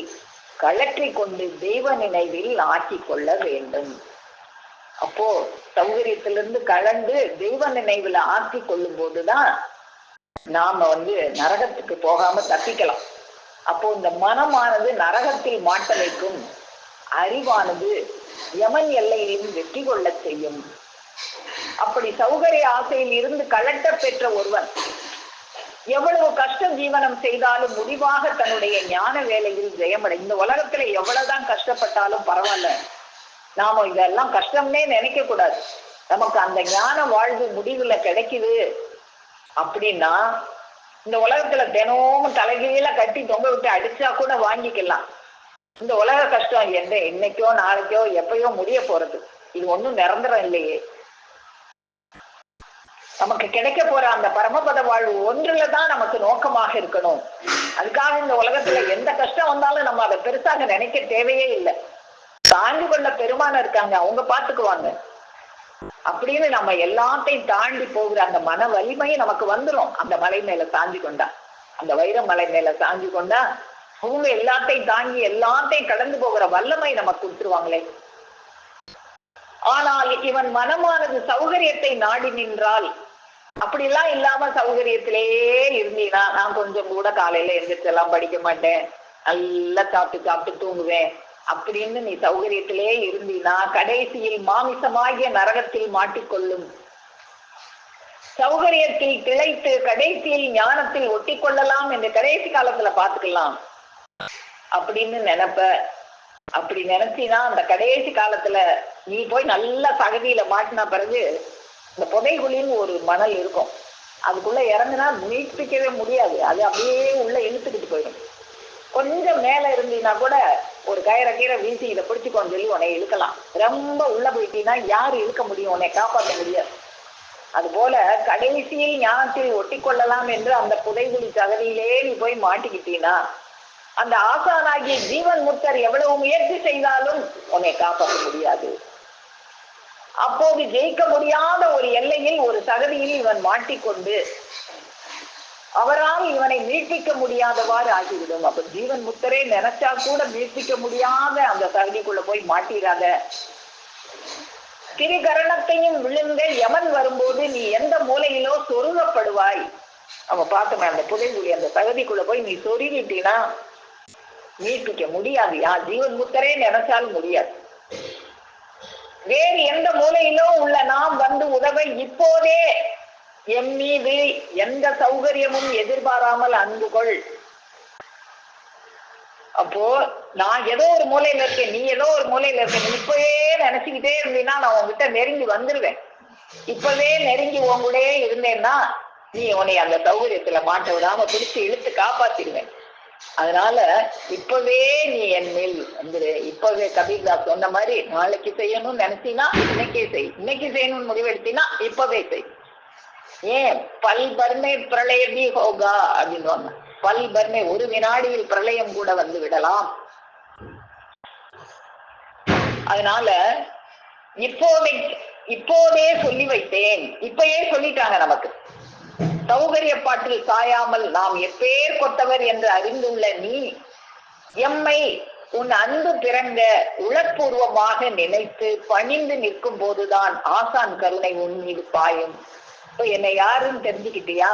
கழற்றி கொண்டு தெய்வ நினைவில் ஆக்கி கொள்ள வேண்டும். அப்போ சௌகரியத்திலிருந்து கலந்து தெய்வ நினைவுல ஆக்கி கொள்ளும் போதுதான் நாம நரகத்துக்கு போகாம தப்பிக்கலாம். அப்போ இந்த மனமானது நரகத்தில் மாட்ட வைக்கும், அறிவானது யமன் எல்லையிலும் வெற்றி கொள்ள செய்யும். அப்படி சௌகரிய ஆசையில் இருந்து கலட்ட பெற்ற ஒருவன் எவ்வளவு கஷ்ட ஜீவனம் செய்தாலும் முடிவாக தன்னுடைய ஞான வேலையில் ஜெயமடை. இந்த உலகத்துல எவ்வளவுதான் கஷ்டப்பட்டாலும் பரவாயில்ல, நாம இதெல்லாம் கஷ்டம்னே நினைக்க கூடாது. நமக்கு அந்த ஞான வாழ்வு முடிவுல கிடைக்குது அப்படின்னா இந்த உலகத்துல தினமும் தலைகீழ கட்டி தொங்க விட்டு அடிச்சா கூட வாங்கிக்கலாம். இந்த உலக கஷ்டம் இன்னைக்கோ நாளைக்கோ எப்பயோ முடிய போறது. இது ஒண்ணும் நிரந்தரம் இல்லையே. நமக்கு கிடைக்க போற அந்த பரமபத வாழ்வு ஒன்றுலதான் நமக்கு நோக்கமாக இருக்கணும். அதுக்காக இந்த உலகத்துல எந்த கஷ்டம் வந்தாலும் நம்ம அதை பெருசாக நினைக்க தேவையே இல்லை. தாண்டி கொண்ட பெருமான இருக்காங்க, அவங்க பாத்துக்குவாங்க அப்படின்னு நம்ம எல்லாத்தையும் தாண்டி போகிற அந்த மன வலிமை நமக்கு வந்துடும். அந்த மலை மேல சாஞ்சி கொண்டா, அந்த வைர மலை மேல சாஞ்சி கொண்டா அவங்க எல்லாத்தையும் தாங்கி எல்லாத்தையும் கடந்து போகிற வல்லமை நமக்கு கொடுத்துருவாங்களே. ஆனால் இவன் மனமானது சௌகரியத்தை நாடி நின்றால், அப்படிலாம் இல்லாம சௌகரியத்திலேயே இருந்தீனா, நான் கொஞ்சம் கூட காலையில எந்திரிச்செல்லாம் படிக்க மாட்டேன், நல்லா சாப்பிட்டு சாப்பிட்டு தூங்குவேன் அப்படின்னு நீ சௌகரியத்திலே இருந்தீனா, கடைசியில் மாமிசமாகிய நரகத்தில் மாட்டிக்கொள்ளும். சௌகரியத்தில் திளைத்து கடைசியில் ஞானத்தில் ஒட்டி கொள்ளலாம் என்று கடைசி காலத்துல பாத்துக்கலாம் அப்படின்னு நினைப்ப. அப்படி நினைச்சினா அந்த கடைசி காலத்துல நீ போய் நல்ல சகதியில மாட்டின பிறகு இந்த புதைகுழின்னு ஒரு மணல் இருக்கும், அதுக்குள்ள இறங்குனா மீட்பிக்கவே முடியாது, அது அப்படியே உள்ள இழுத்துக்கிட்டு போயிடும். கொஞ்சம் மேல இருந்தீங்கன்னா கூட ஒரு கயிறை வீசி இதை பிடிச்சுக்கோன்னு சொல்லி உன்னை இழுக்கலாம். ரொம்ப உள்ள போயிட்டீங்கன்னா யாரு இழுக்க முடியும், உன்னை காப்பாற்ற முடியாது. அது போல கடைசியில் ஞானத்தில் ஒட்டி கொள்ளலாம் என்று அந்த புதைகுழி சகதியிலே நீ போய் மாட்டிக்கிட்டீங்கன்னா, அந்த ஆசானாகிய ஜீவன் முக்தர் எவ்வளவு முயற்சி செய்தாலும் உன்னை காப்பாற்ற முடியாது. அப்போது ஜெயிக்க முடியாத ஒரு எல்லையில் ஒரு சகதியில் இவன் மாட்டிக்கொண்டு அவரால் இவனை மீட்பிக்க முடியாதவாறு ஆகிவிடும். அப்ப ஜீவன் முக்தரே நினைச்சா கூட மீட்பிக்க முடியாத அந்த சகதிக்குள்ள போய் மாட்டிராத. திரிகரணத்தையும் விழுங்க யமன் வரும்போது நீ எந்த மூலையிலோ சொருகப்படுவாய். நம்ம பார்த்தோமே அந்த புதைகுழி அந்த சகதிக்குள்ள போய் நீ சொருகிட்டீன்னா மீட்பிக்க முடியாது. ஜீவன் முக்தரே நினைச்சாலும் முடியாது. வேறு எந்த மூலையிலோ உள்ள நாம் வந்து உதவ இப்போதே எம் மீது எந்த சௌகரியமும் எதிர்பாராமல் அன்பு கொள். அப்போ நான் ஏதோ ஒரு மூலையில இருக்கேன், நீ ஏதோ ஒரு மூலையில இருக்க, நீ இப்பவே நினைச்சுக்கிட்டே இருந்தீங்கன்னா நான் உங்ககிட்ட நெருங்கி வந்துருவேன். இப்பவே நெருங்கி உங்கூடயே இருந்தேன்னா நீ உன்னை அந்த சௌகரியத்துல மாட்ட விடாம பிடிச்சு இழுத்து காப்பாத்திடுவேன். அதனால இப்பவே நீ என் மேல் வந்துரு. இப்பவே கபீர்தாஸ் சொன்ன மாதிரி நாளைக்கு செய்யணும்னு நினைச்சீங்கன்னா இன்னைக்கே செய், இன்னைக்கு செய்யணும்னு முடிவெடுத்தீங்கன்னா இப்பவே செய். ஏன் பல் பர்மே பிரளயபி ஹோகா அப்படின்னு, பல் பர்மே ஒரு வினாடியில் பிரளயம் கூட வந்து விடலாம். அதனால இப்போதே சொல்லி வைத்தேன், இப்பயே சொல்லிட்டாங்க நமக்கு. சௌகரிய பாட்டில் சாயாமல் நாம் எப்பேர் கொத்தவர் என்று அறிந்துள்ள நீ எம்மை உன் அன்பு பிறந்த உளப்பூர்வமாக நினைத்து பணிந்து நிற்கும் போதுதான் ஆசான் கருணை உன் மீது பாயும். இப்ப என்னை யாருன்னு தெரிஞ்சுக்கிட்டியா?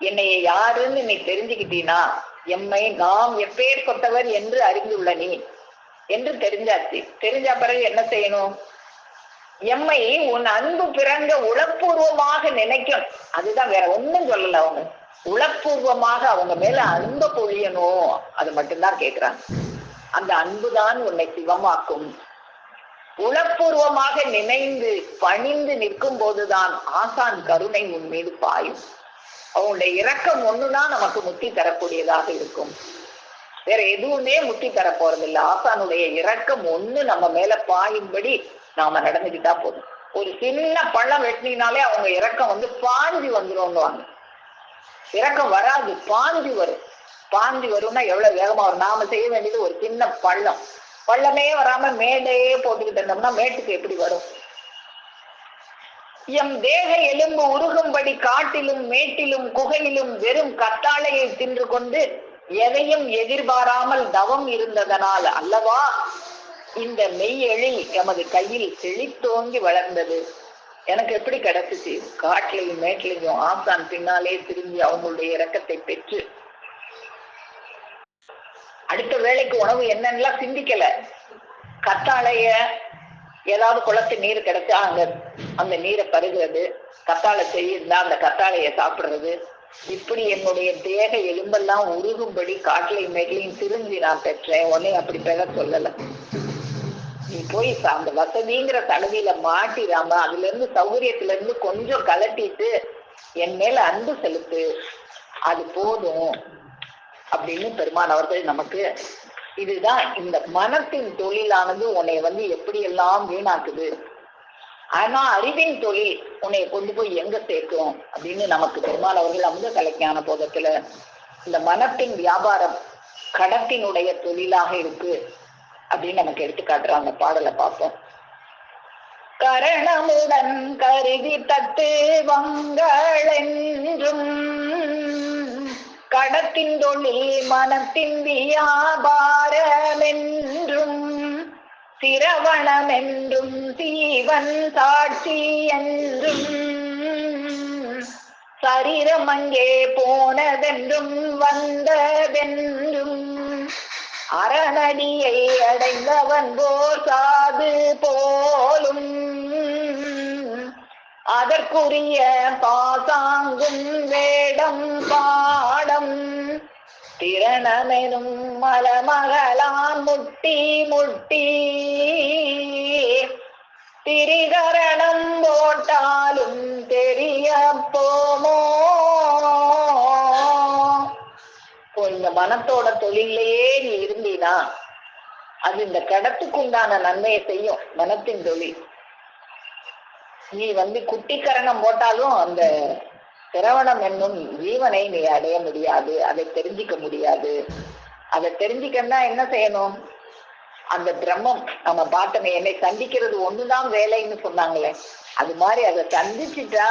என்னைய யாருன்னு நீ தெரிஞ்சுக்கிட்டீனா, எம்மை நாம் எப்பேர் கொத்தவர் என்று அறிந்துள்ள நீ என்று தெரிஞ்சாச்சு. தெரிஞ்ச பிறகு என்ன செய்யணும்? எம்மை உன் அன்பு பிறந்த உளப்பூர்வமாக நினைக்கும். அதுதான், வேற ஒண்ணும் சொல்லல. அவங்க உளப்பூர்வமாக அவங்க மேல அன்பு பொழியணும், அது மட்டும்தான் கேட்கிறாங்க. அந்த அன்புதான் உன்னை சிவமாக்கும். உளப்பூர்வமாக நினைந்து பணிந்து நிற்கும் போதுதான் ஆசான் கருணை உன் மீது பாயும். அவனுடைய இரக்கம் ஒண்ணுதான் நமக்கு முக்தி தரக்கூடியதாக இருக்கும். வேற எதுவுமே முக்தி தர போறதில்லை. ஆசானுடைய இரக்கம் ஒண்ணு நம்ம மேல பாயும்படி நாம நடந்துக்கிட்டா போதும். ஒரு சின்ன பள்ளம் வெட்டினாலே அவங்க இரக்கம் வந்து பாஞ்சி வந்துருவாங்க. இரக்கம் வராது, பாஞ்சி வரும். பாஞ்சி வரும்னா எவ்வளவு வேகமா வரும். நாம செய்ய வேண்டியது ஒரு சின்ன பள்ளம், பள்ளமே வராம மேடையே போட்டுக்கிட்டு இருந்தோம்னா மேட்டுக்கு எப்படி வரும்? எம் தேக எலும்பு உருகும்படி காட்டிலும் மேட்டிலும் குகையிலும் வெறும் கத்தாழையை தின்று கொண்டு எதையும் எதிர்பாராமல் தவம் இருந்ததனால் அல்லவா இந்த மெய்யெழில் எமது கையில் செழித்தோங்கி வளர்ந்தது. எனக்கு எப்படி கிடைச்சிச்சு? காட்டிலையும் மேட்டிலையும் ஆசான் பின்னாலே திரும்பி அவங்களுடைய இரக்கத்தை பெற்று அடுத்த வேளைக்கு உணவு என்னன்னா சிந்திக்கல. கத்தாழைய ஏதாவது குளத்து நீர் கிடைச்சா அந்த நீரை பருகிறது, கத்தாழை செய்யிருந்தா அந்த கத்தாழைய சாப்பிடுறது. இப்படி என்னுடைய தேக எலும்பெல்லாம் உருகும்படி காட்டிலையும் மேட்டிலையும் திரும்பி நான் பெற்றேன். உடனே அப்படி பெற சொல்லல. நீ போய் அந்த வசதிங்கிற தகுதியில மாட்டிடாம அதுல இருந்து சௌகரியத்துல இருந்து கொஞ்சம் கலட்டிட்டு என் மேல அன்பு செலுத்து, அது போதும் அப்படின்னு பெருமான் அவர்கள் நமக்கு. இதுதான் இந்த மனத்தின் தொழிலானது உன்னை வந்து எப்படி எல்லாம் வீணாக்குது. ஆனா அறிவின் தொழில் உன்னை கொண்டு போய் எங்க சேர்க்கும் அப்படின்னு நமக்கு பெருமாள் அவர்கள் அமுத கலைஞான போதத்துல இந்த மனத்தின் வியாபாரம் கடத்தினுடைய தொழிலாக இருக்கு அப்படின்னு நமக்கு எடுத்துக்காட்டுறாங்க. அந்த பாடலை பார்ப்போம். கரணமுடன் கருதி தட்டு வங்களென்றும் கடத்தின் தொழில் மனத்தின் வியாபாரமென்றும் சிரவணமென்றும் சீவன் சாட்சி என்றும் சரீரம் அங்கே போனதென்றும் வந்ததென்றும் அரணடியை அடைந்தவன் போர் சாது போலும் அதற்குரிய பாசாங்கும் வேடம் பாடம் திரணமெனும் மலமகளான் முட்டி முட்டி திரிகரணம் போட்டாலும் தெரிய போமோ. இந்த மனத்தோட தொழிலையே நீ இருந்தீனா அது இந்த கடத்துக்குண்டான நன்மையை செய்யும். மனத்தின் தொழில் நீ குட்டிக்கரணம் போட்டாலும் அந்த திரவணம் என்னும் ஜீவனை நீ அடைய முடியாது, அதை தெரிஞ்சிக்க முடியாது. அதை தெரிஞ்சிக்கன்னா என்ன செய்யணும்? அந்த பிரம்மம் நம்ம பார்த்தமே என்னை சந்திக்கிறது ஒண்ணுதான் வேலைன்னு சொன்னாங்களே, அது மாதிரி அதை சந்திச்சுட்டா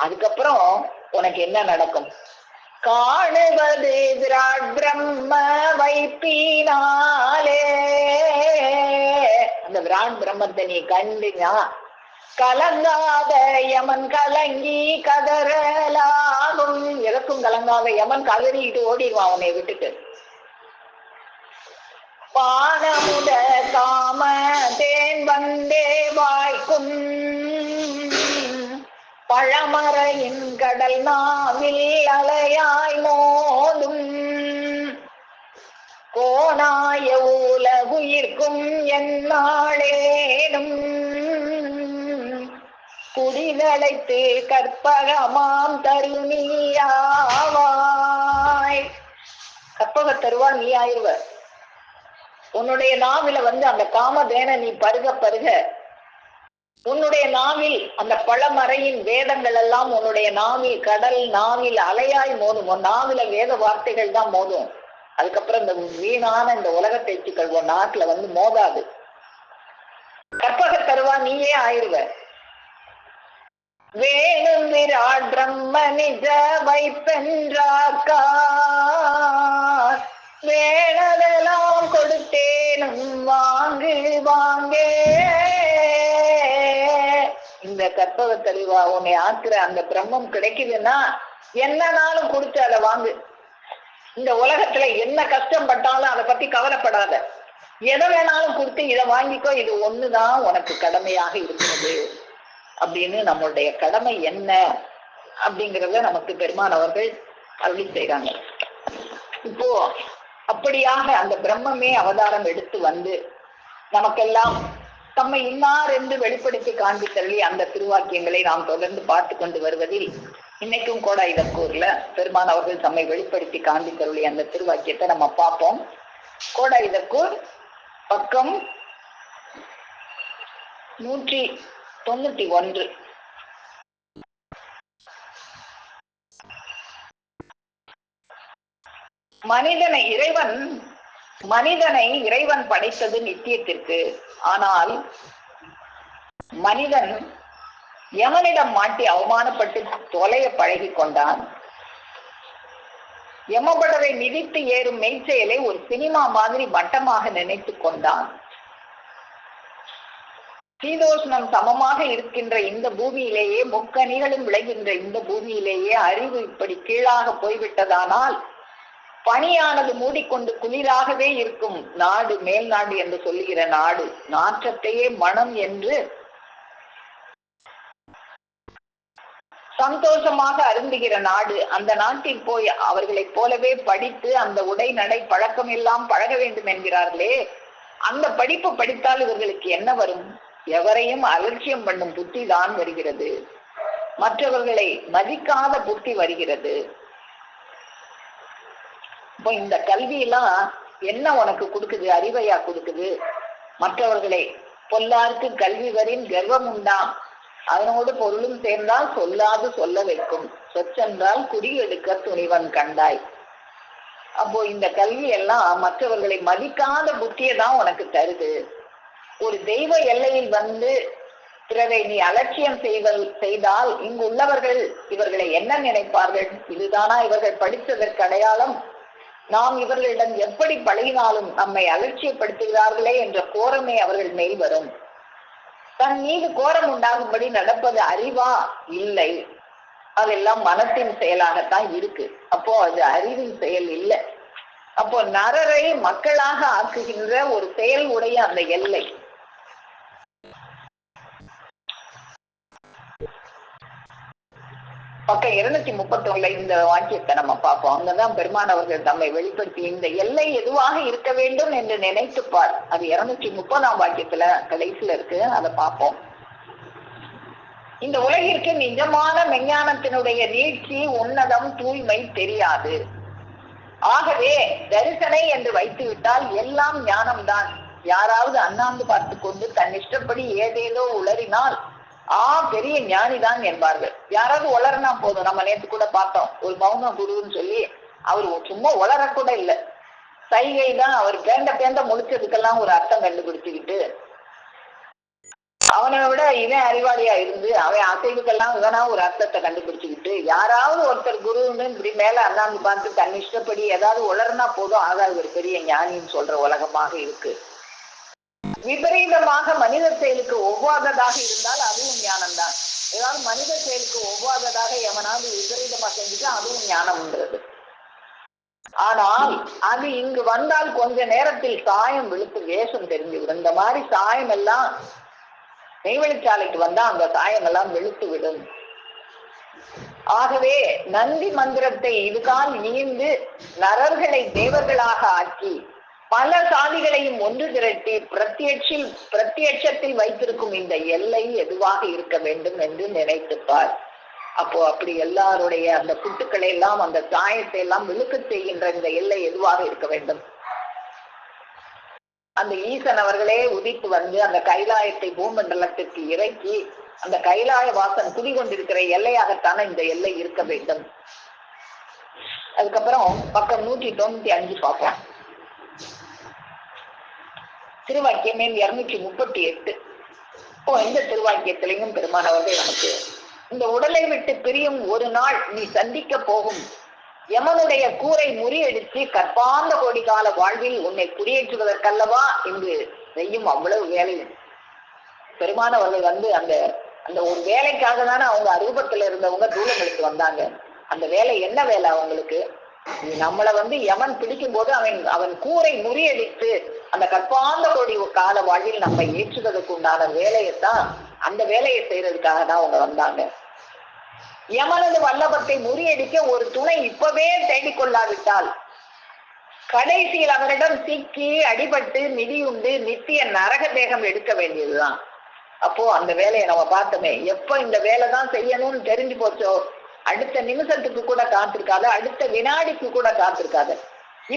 அதுக்கப்புறம் உனக்கு என்ன நடக்கும்? காணுவது விராட் பிரம்ம வைப்பினாலே, அந்த விராட் பிரம்மத்தை நீ கண்டினா கலங்காத யமன் கலங்கி கதறலாகும். எதற்கும் கலங்காத யமன் கதறிட்டு ஓடிடுவான் உன்னை விட்டுட்டு. பானமுத காம தேன் வந்தே வாய்க்கும் பழமறையின் கடல் நாவில் அலையாய் மோதும் கோணாய உலகுயிர்க்கும் என்னாளேனும் குடிதழைத்து கற்பகமாம் தருணியாவாய். கற்பக தருவா நீ ஆயிருவ. உன்னுடைய நாவில அந்த காமதேன நீ பருக பருக உன்னுடைய நாவில் அந்த பழமறையின் வேதங்கள் எல்லாம் உன்னுடைய நாவில் கடல் நாவில் அலையாய் மோதும். உன் நாவில வேத வார்த்தைகள் தான் மோதும். அதுக்கப்புறம் இந்த வீணான இந்த உலக பேச்சுக்கள் உன் நாட்டுல மோதாது. கற்பக தருவா நீயே ஆயிருவ. வேணும் விராட் பிரம்ம நிஜ வைப்பென்றாக்கா வேணதெல்லாம் கொடுத்தேனும் வாங்கு வாங்கே. இந்த கற்பக தெளிவா உன்னை ஆக்குற அந்த பிரம்மம் கிடைக்குதுன்னா என்னனாலும் கொடுத்து அதை வாங்கு. இந்த உலகத்துல என்ன கஷ்டம் பட்டாலும் அதை பத்தி கவலைப்படாத. எதை வேணாலும் கொடுத்து இதை வாங்கிக்கோ, இது ஒண்ணுதான் உனக்கு கடமையாக இருக்கிறது அப்படின்னு. நம்மளுடைய கடமை என்ன அப்படிங்கிறத நமக்கு பெருமான் அவர்கள் அருளி செய்றாங்க. இப்போ அப்படியாக அந்த பிரம்மமே அவதாரம் எடுத்து நமக்கெல்லாம் தம்மை இன்னார் என்று வெளிப்படுத்தி காண்பித்தள்ளி அந்த திருவாக்கியங்களை நாம் தொடர்ந்து பார்த்து கொண்டு வருவதில் இன்னைக்கும் கூட இதற்கூர்ல பெருமான் அவர்கள் தம்மை வெளிப்படுத்தி காண்பித்தள்ளி அந்த திருவாக்கியத்தை நம்ம பார்ப்போம். கோடா இதற்கூர் பக்கம் 191. மனிதனை இறைவன் படைத்தது நித்தியத்திற்கு. ஆனால் மனிதன் யமனிடம் மாட்டி அவமானப்பட்டு தொலைய பழகி கொண்டான். யமபடரை மிதித்து ஏறும் மெய்ச்செயலை ஒரு சினிமா மாதிரி மட்டமாக நினைத்து கொண்டான். சீதோஷ்ணம் சமமாக இருக்கின்ற இந்த பூமியிலேயே முக்கணிகளும் விளைகின்ற இந்த பூமியிலேயே அறிவு இப்படி கீழாக போய்விட்டதானால் பனியானது மூடிக்கொண்டு குளிராகவே இருக்கும் நாடு மேல் நாடு என்று சொல்லுகிற நாடு, நாற்றத்தையே மனம் என்று சந்தோஷமாக அருந்துகிற நாடு, அந்த நாட்டில் போய் அவர்களைப் போலவே படித்து அந்த உடை நடை பழக்கம் எல்லாம் பழக வேண்டும் என்கிறார்களே, அந்த படிப்பு படித்தால் இவர்களுக்கு என்ன வரும்? எவரையும் அலட்சியம் பண்ணும் புத்தி தான் வருகிறது, மற்றவர்களை மதிக்காத புத்தி வருகிறது. இப்போ இந்த கல்வியெல்லாம் என்ன உனக்கு கொடுக்குது? அறிவையா கொடுக்குது? மற்றவர்களை பொல்லாருக்கு கல்வி வரின் கர்வம் உண்டாம், அதனோடு பொருளும் சேர்ந்தால் சொல்லாது சொல்ல வைக்கும், சொச்சென்றால் குடி எடுக்க துணிவன் கண்டாய். அப்போ இந்த கல்வி எல்லாம் மற்றவர்களை மதிக்காத புத்தியை தான் உனக்கு தருது. ஒரு தெய்வ எல்லையில் வந்து பிறரை நீ அலட்சியம் செய்தால் இங்கு உள்ளவர்கள் இவர்களை என்ன நினைப்பார்கள்? இதுதானா இவர்கள் படித்ததற்கு அடையாளம்? நாம் இவர்களிடம் எப்படி பழகினாலும் நம்மை அலட்சியப்படுத்துகிறார்களே என்ற கோரமே அவர்கள் மேல் வரும். தன் மீது கோரம் உண்டாகும்படி நடப்பது அறிவா? இல்லை, அதெல்லாம் மனத்தின் செயலாகத்தான் இருக்கு. அப்போ அது அறிவின் செயல் இல்லை. அப்போ நரரை மக்களாக ஆக்குகின்ற ஒரு செயல் உடைய அந்த எல்லை. பக்கம் 231 இந்த வாக்கியத்தை நம்ம பார்ப்போம். அங்கதான் பெருமான் அவர்கள் தம்மை வெளிப்படுத்தி இந்த எல்லை எதுவாக இருக்க வேண்டும் என்று நினைத்துப்பார். அது 230ஆம் வாக்கியத்துல கடைசியில இருக்கு, அதை பார்ப்போம். இந்த உலகிற்கு நிஜமான மெஞ்ஞானத்தினுடைய நீட்சி, உன்னதம், தூய்மை தெரியாது. ஆகவே தரிசனை என்று வைத்து விட்டால் எல்லாம் ஞானம்தான். யாராவது அண்ணாந்து பார்த்து கொண்டு தன் இஷ்டப்படி ஏதேதோ உளறினால் பெரிய ஞானிதான் என்பார்கள். யாராவது உளறினா போதும். நம்ம நேற்று கூட பார்த்தோம், ஒரு மௌன குருன்னு சொல்லி அவர் சும்மா உளரக்கூட இல்லை, சைகை தான். அவர் பேந்த முழிச்சதுக்கெல்லாம் ஒரு அர்த்தம் கண்டுபிடிச்சுக்கிட்டு, அவனை விட இவன் அறிவாளியா இருந்து அவன் அசைவுக்கெல்லாம் இவனா ஒரு அர்த்தத்தை கண்டுபிடிச்சுக்கிட்டு, யாராவது ஒருத்தர் குருன்னு இப்படி மேல அண்ணாந்து பார்த்து தன் இஷ்டப்படி ஏதாவது உளர்னா போதும் ஆகாது ஒரு பெரிய ஞானின்னு சொல்ற உலகமாக இருக்கு. விபரீதமாக மனித செயலுக்கு ஒவ்வாததாக இருந்தால் அதுவும் ஞானம்தான். ஏதாவது மனித செயலுக்கு ஒவ்வாததாக எவனாவது விபரீதமா செஞ்சுட்டு அதுவும் ஞானம்ன்றது. ஆனால் அது இங்கு வந்தால் கொஞ்ச நேரத்தில் சாயம் விழுத்து வேஷம் தெரிஞ்சுவிடும். இந்த மாதிரி சாயம் எல்லாம் நெய்வழிச்சாலைக்கு வந்தா அந்த சாயம் எல்லாம் வெளுத்து விடும். ஆகவே நந்தி மந்திரத்தை இதுகால் ஈந்து நரர்களை தேவர்களாக ஆக்கி பல சாதிகளையும் ஒன்று திரட்டி பிரத்யட்சத்தில் வைத்திருக்கும் இந்த எல்லை எதுவாக இருக்க வேண்டும் என்று நினைத்துப்பார். அப்போ அப்படி எல்லாருடைய அந்த புட்டுக்களை எல்லாம் அந்த சாயத்தை எல்லாம் விழுக்க செய்கின்ற இந்த எல்லை எதுவாக இருக்க வேண்டும்? அந்த ஈசன் அவர்களே உதித்து வந்து அந்த கைலாயத்தை பூமண்டலத்திற்கு இறக்கி அந்த கைலாய வாசன் குடிகொண்டிருக்கிற எல்லையாகத்தான இந்த எல்லை இருக்க வேண்டும். அதுக்கப்புறம் பக்கம் 195 பார்ப்போம். திருவாக்கியம் 238. இந்த திருவாக்கியத்திலையும் பெருமானவர்கள் நமக்கு இந்த உடலை விட்டு பிரியும் ஒரு நாள் நீ சந்திக்க போகும் யமனுடைய கூரை முறியடித்து கற்பாந்த கோடி கால வாழ்வில் உன்னை குடியேற்றுவதற்கல்லவா இங்கு செய்யும் அவ்வளவு வேலை. பெருமானவர்கள் வந்து அந்த அந்த ஒரு வேலைக்காக தானே அவங்க அரூபத்துல இருந்தவங்க தூளங்களுக்கு வந்தாங்க. அந்த வேலை என்ன வேலை அவங்களுக்கு? நம்மளை வந்து யமன் பிடிக்கும் போது அவன் கூரை முறியடித்து அந்த கற்பாந்த கோடி கால வாழ்வில் நம்ம ஏற்றுவதற்கு உண்டான வேலையைத்தான், அந்த வேலையை செய்யறதுக்காக தான் அவங்க வந்தாங்க. யமனது வல்லபத்தை முறியடிக்க ஒரு துணை இப்பவே தேடிக்கொள்ளாவிட்டால் கடைசியில் அவரிடம் சிக்கி அடிபட்டு மிதியுண்டு நித்திய நரக தேகம் எடுக்க வேண்டியதுதான். அப்போ அந்த வேலையை நம்ம பார்த்தோமே, எப்ப இந்த வேலை தான் செய்யணும்னு தெரிஞ்சு போச்சோ அடுத்த நிமிஷத்துக்கு கூட காத்திருக்காத, அடுத்த வினாடிக்கு கூட காத்திருக்காத,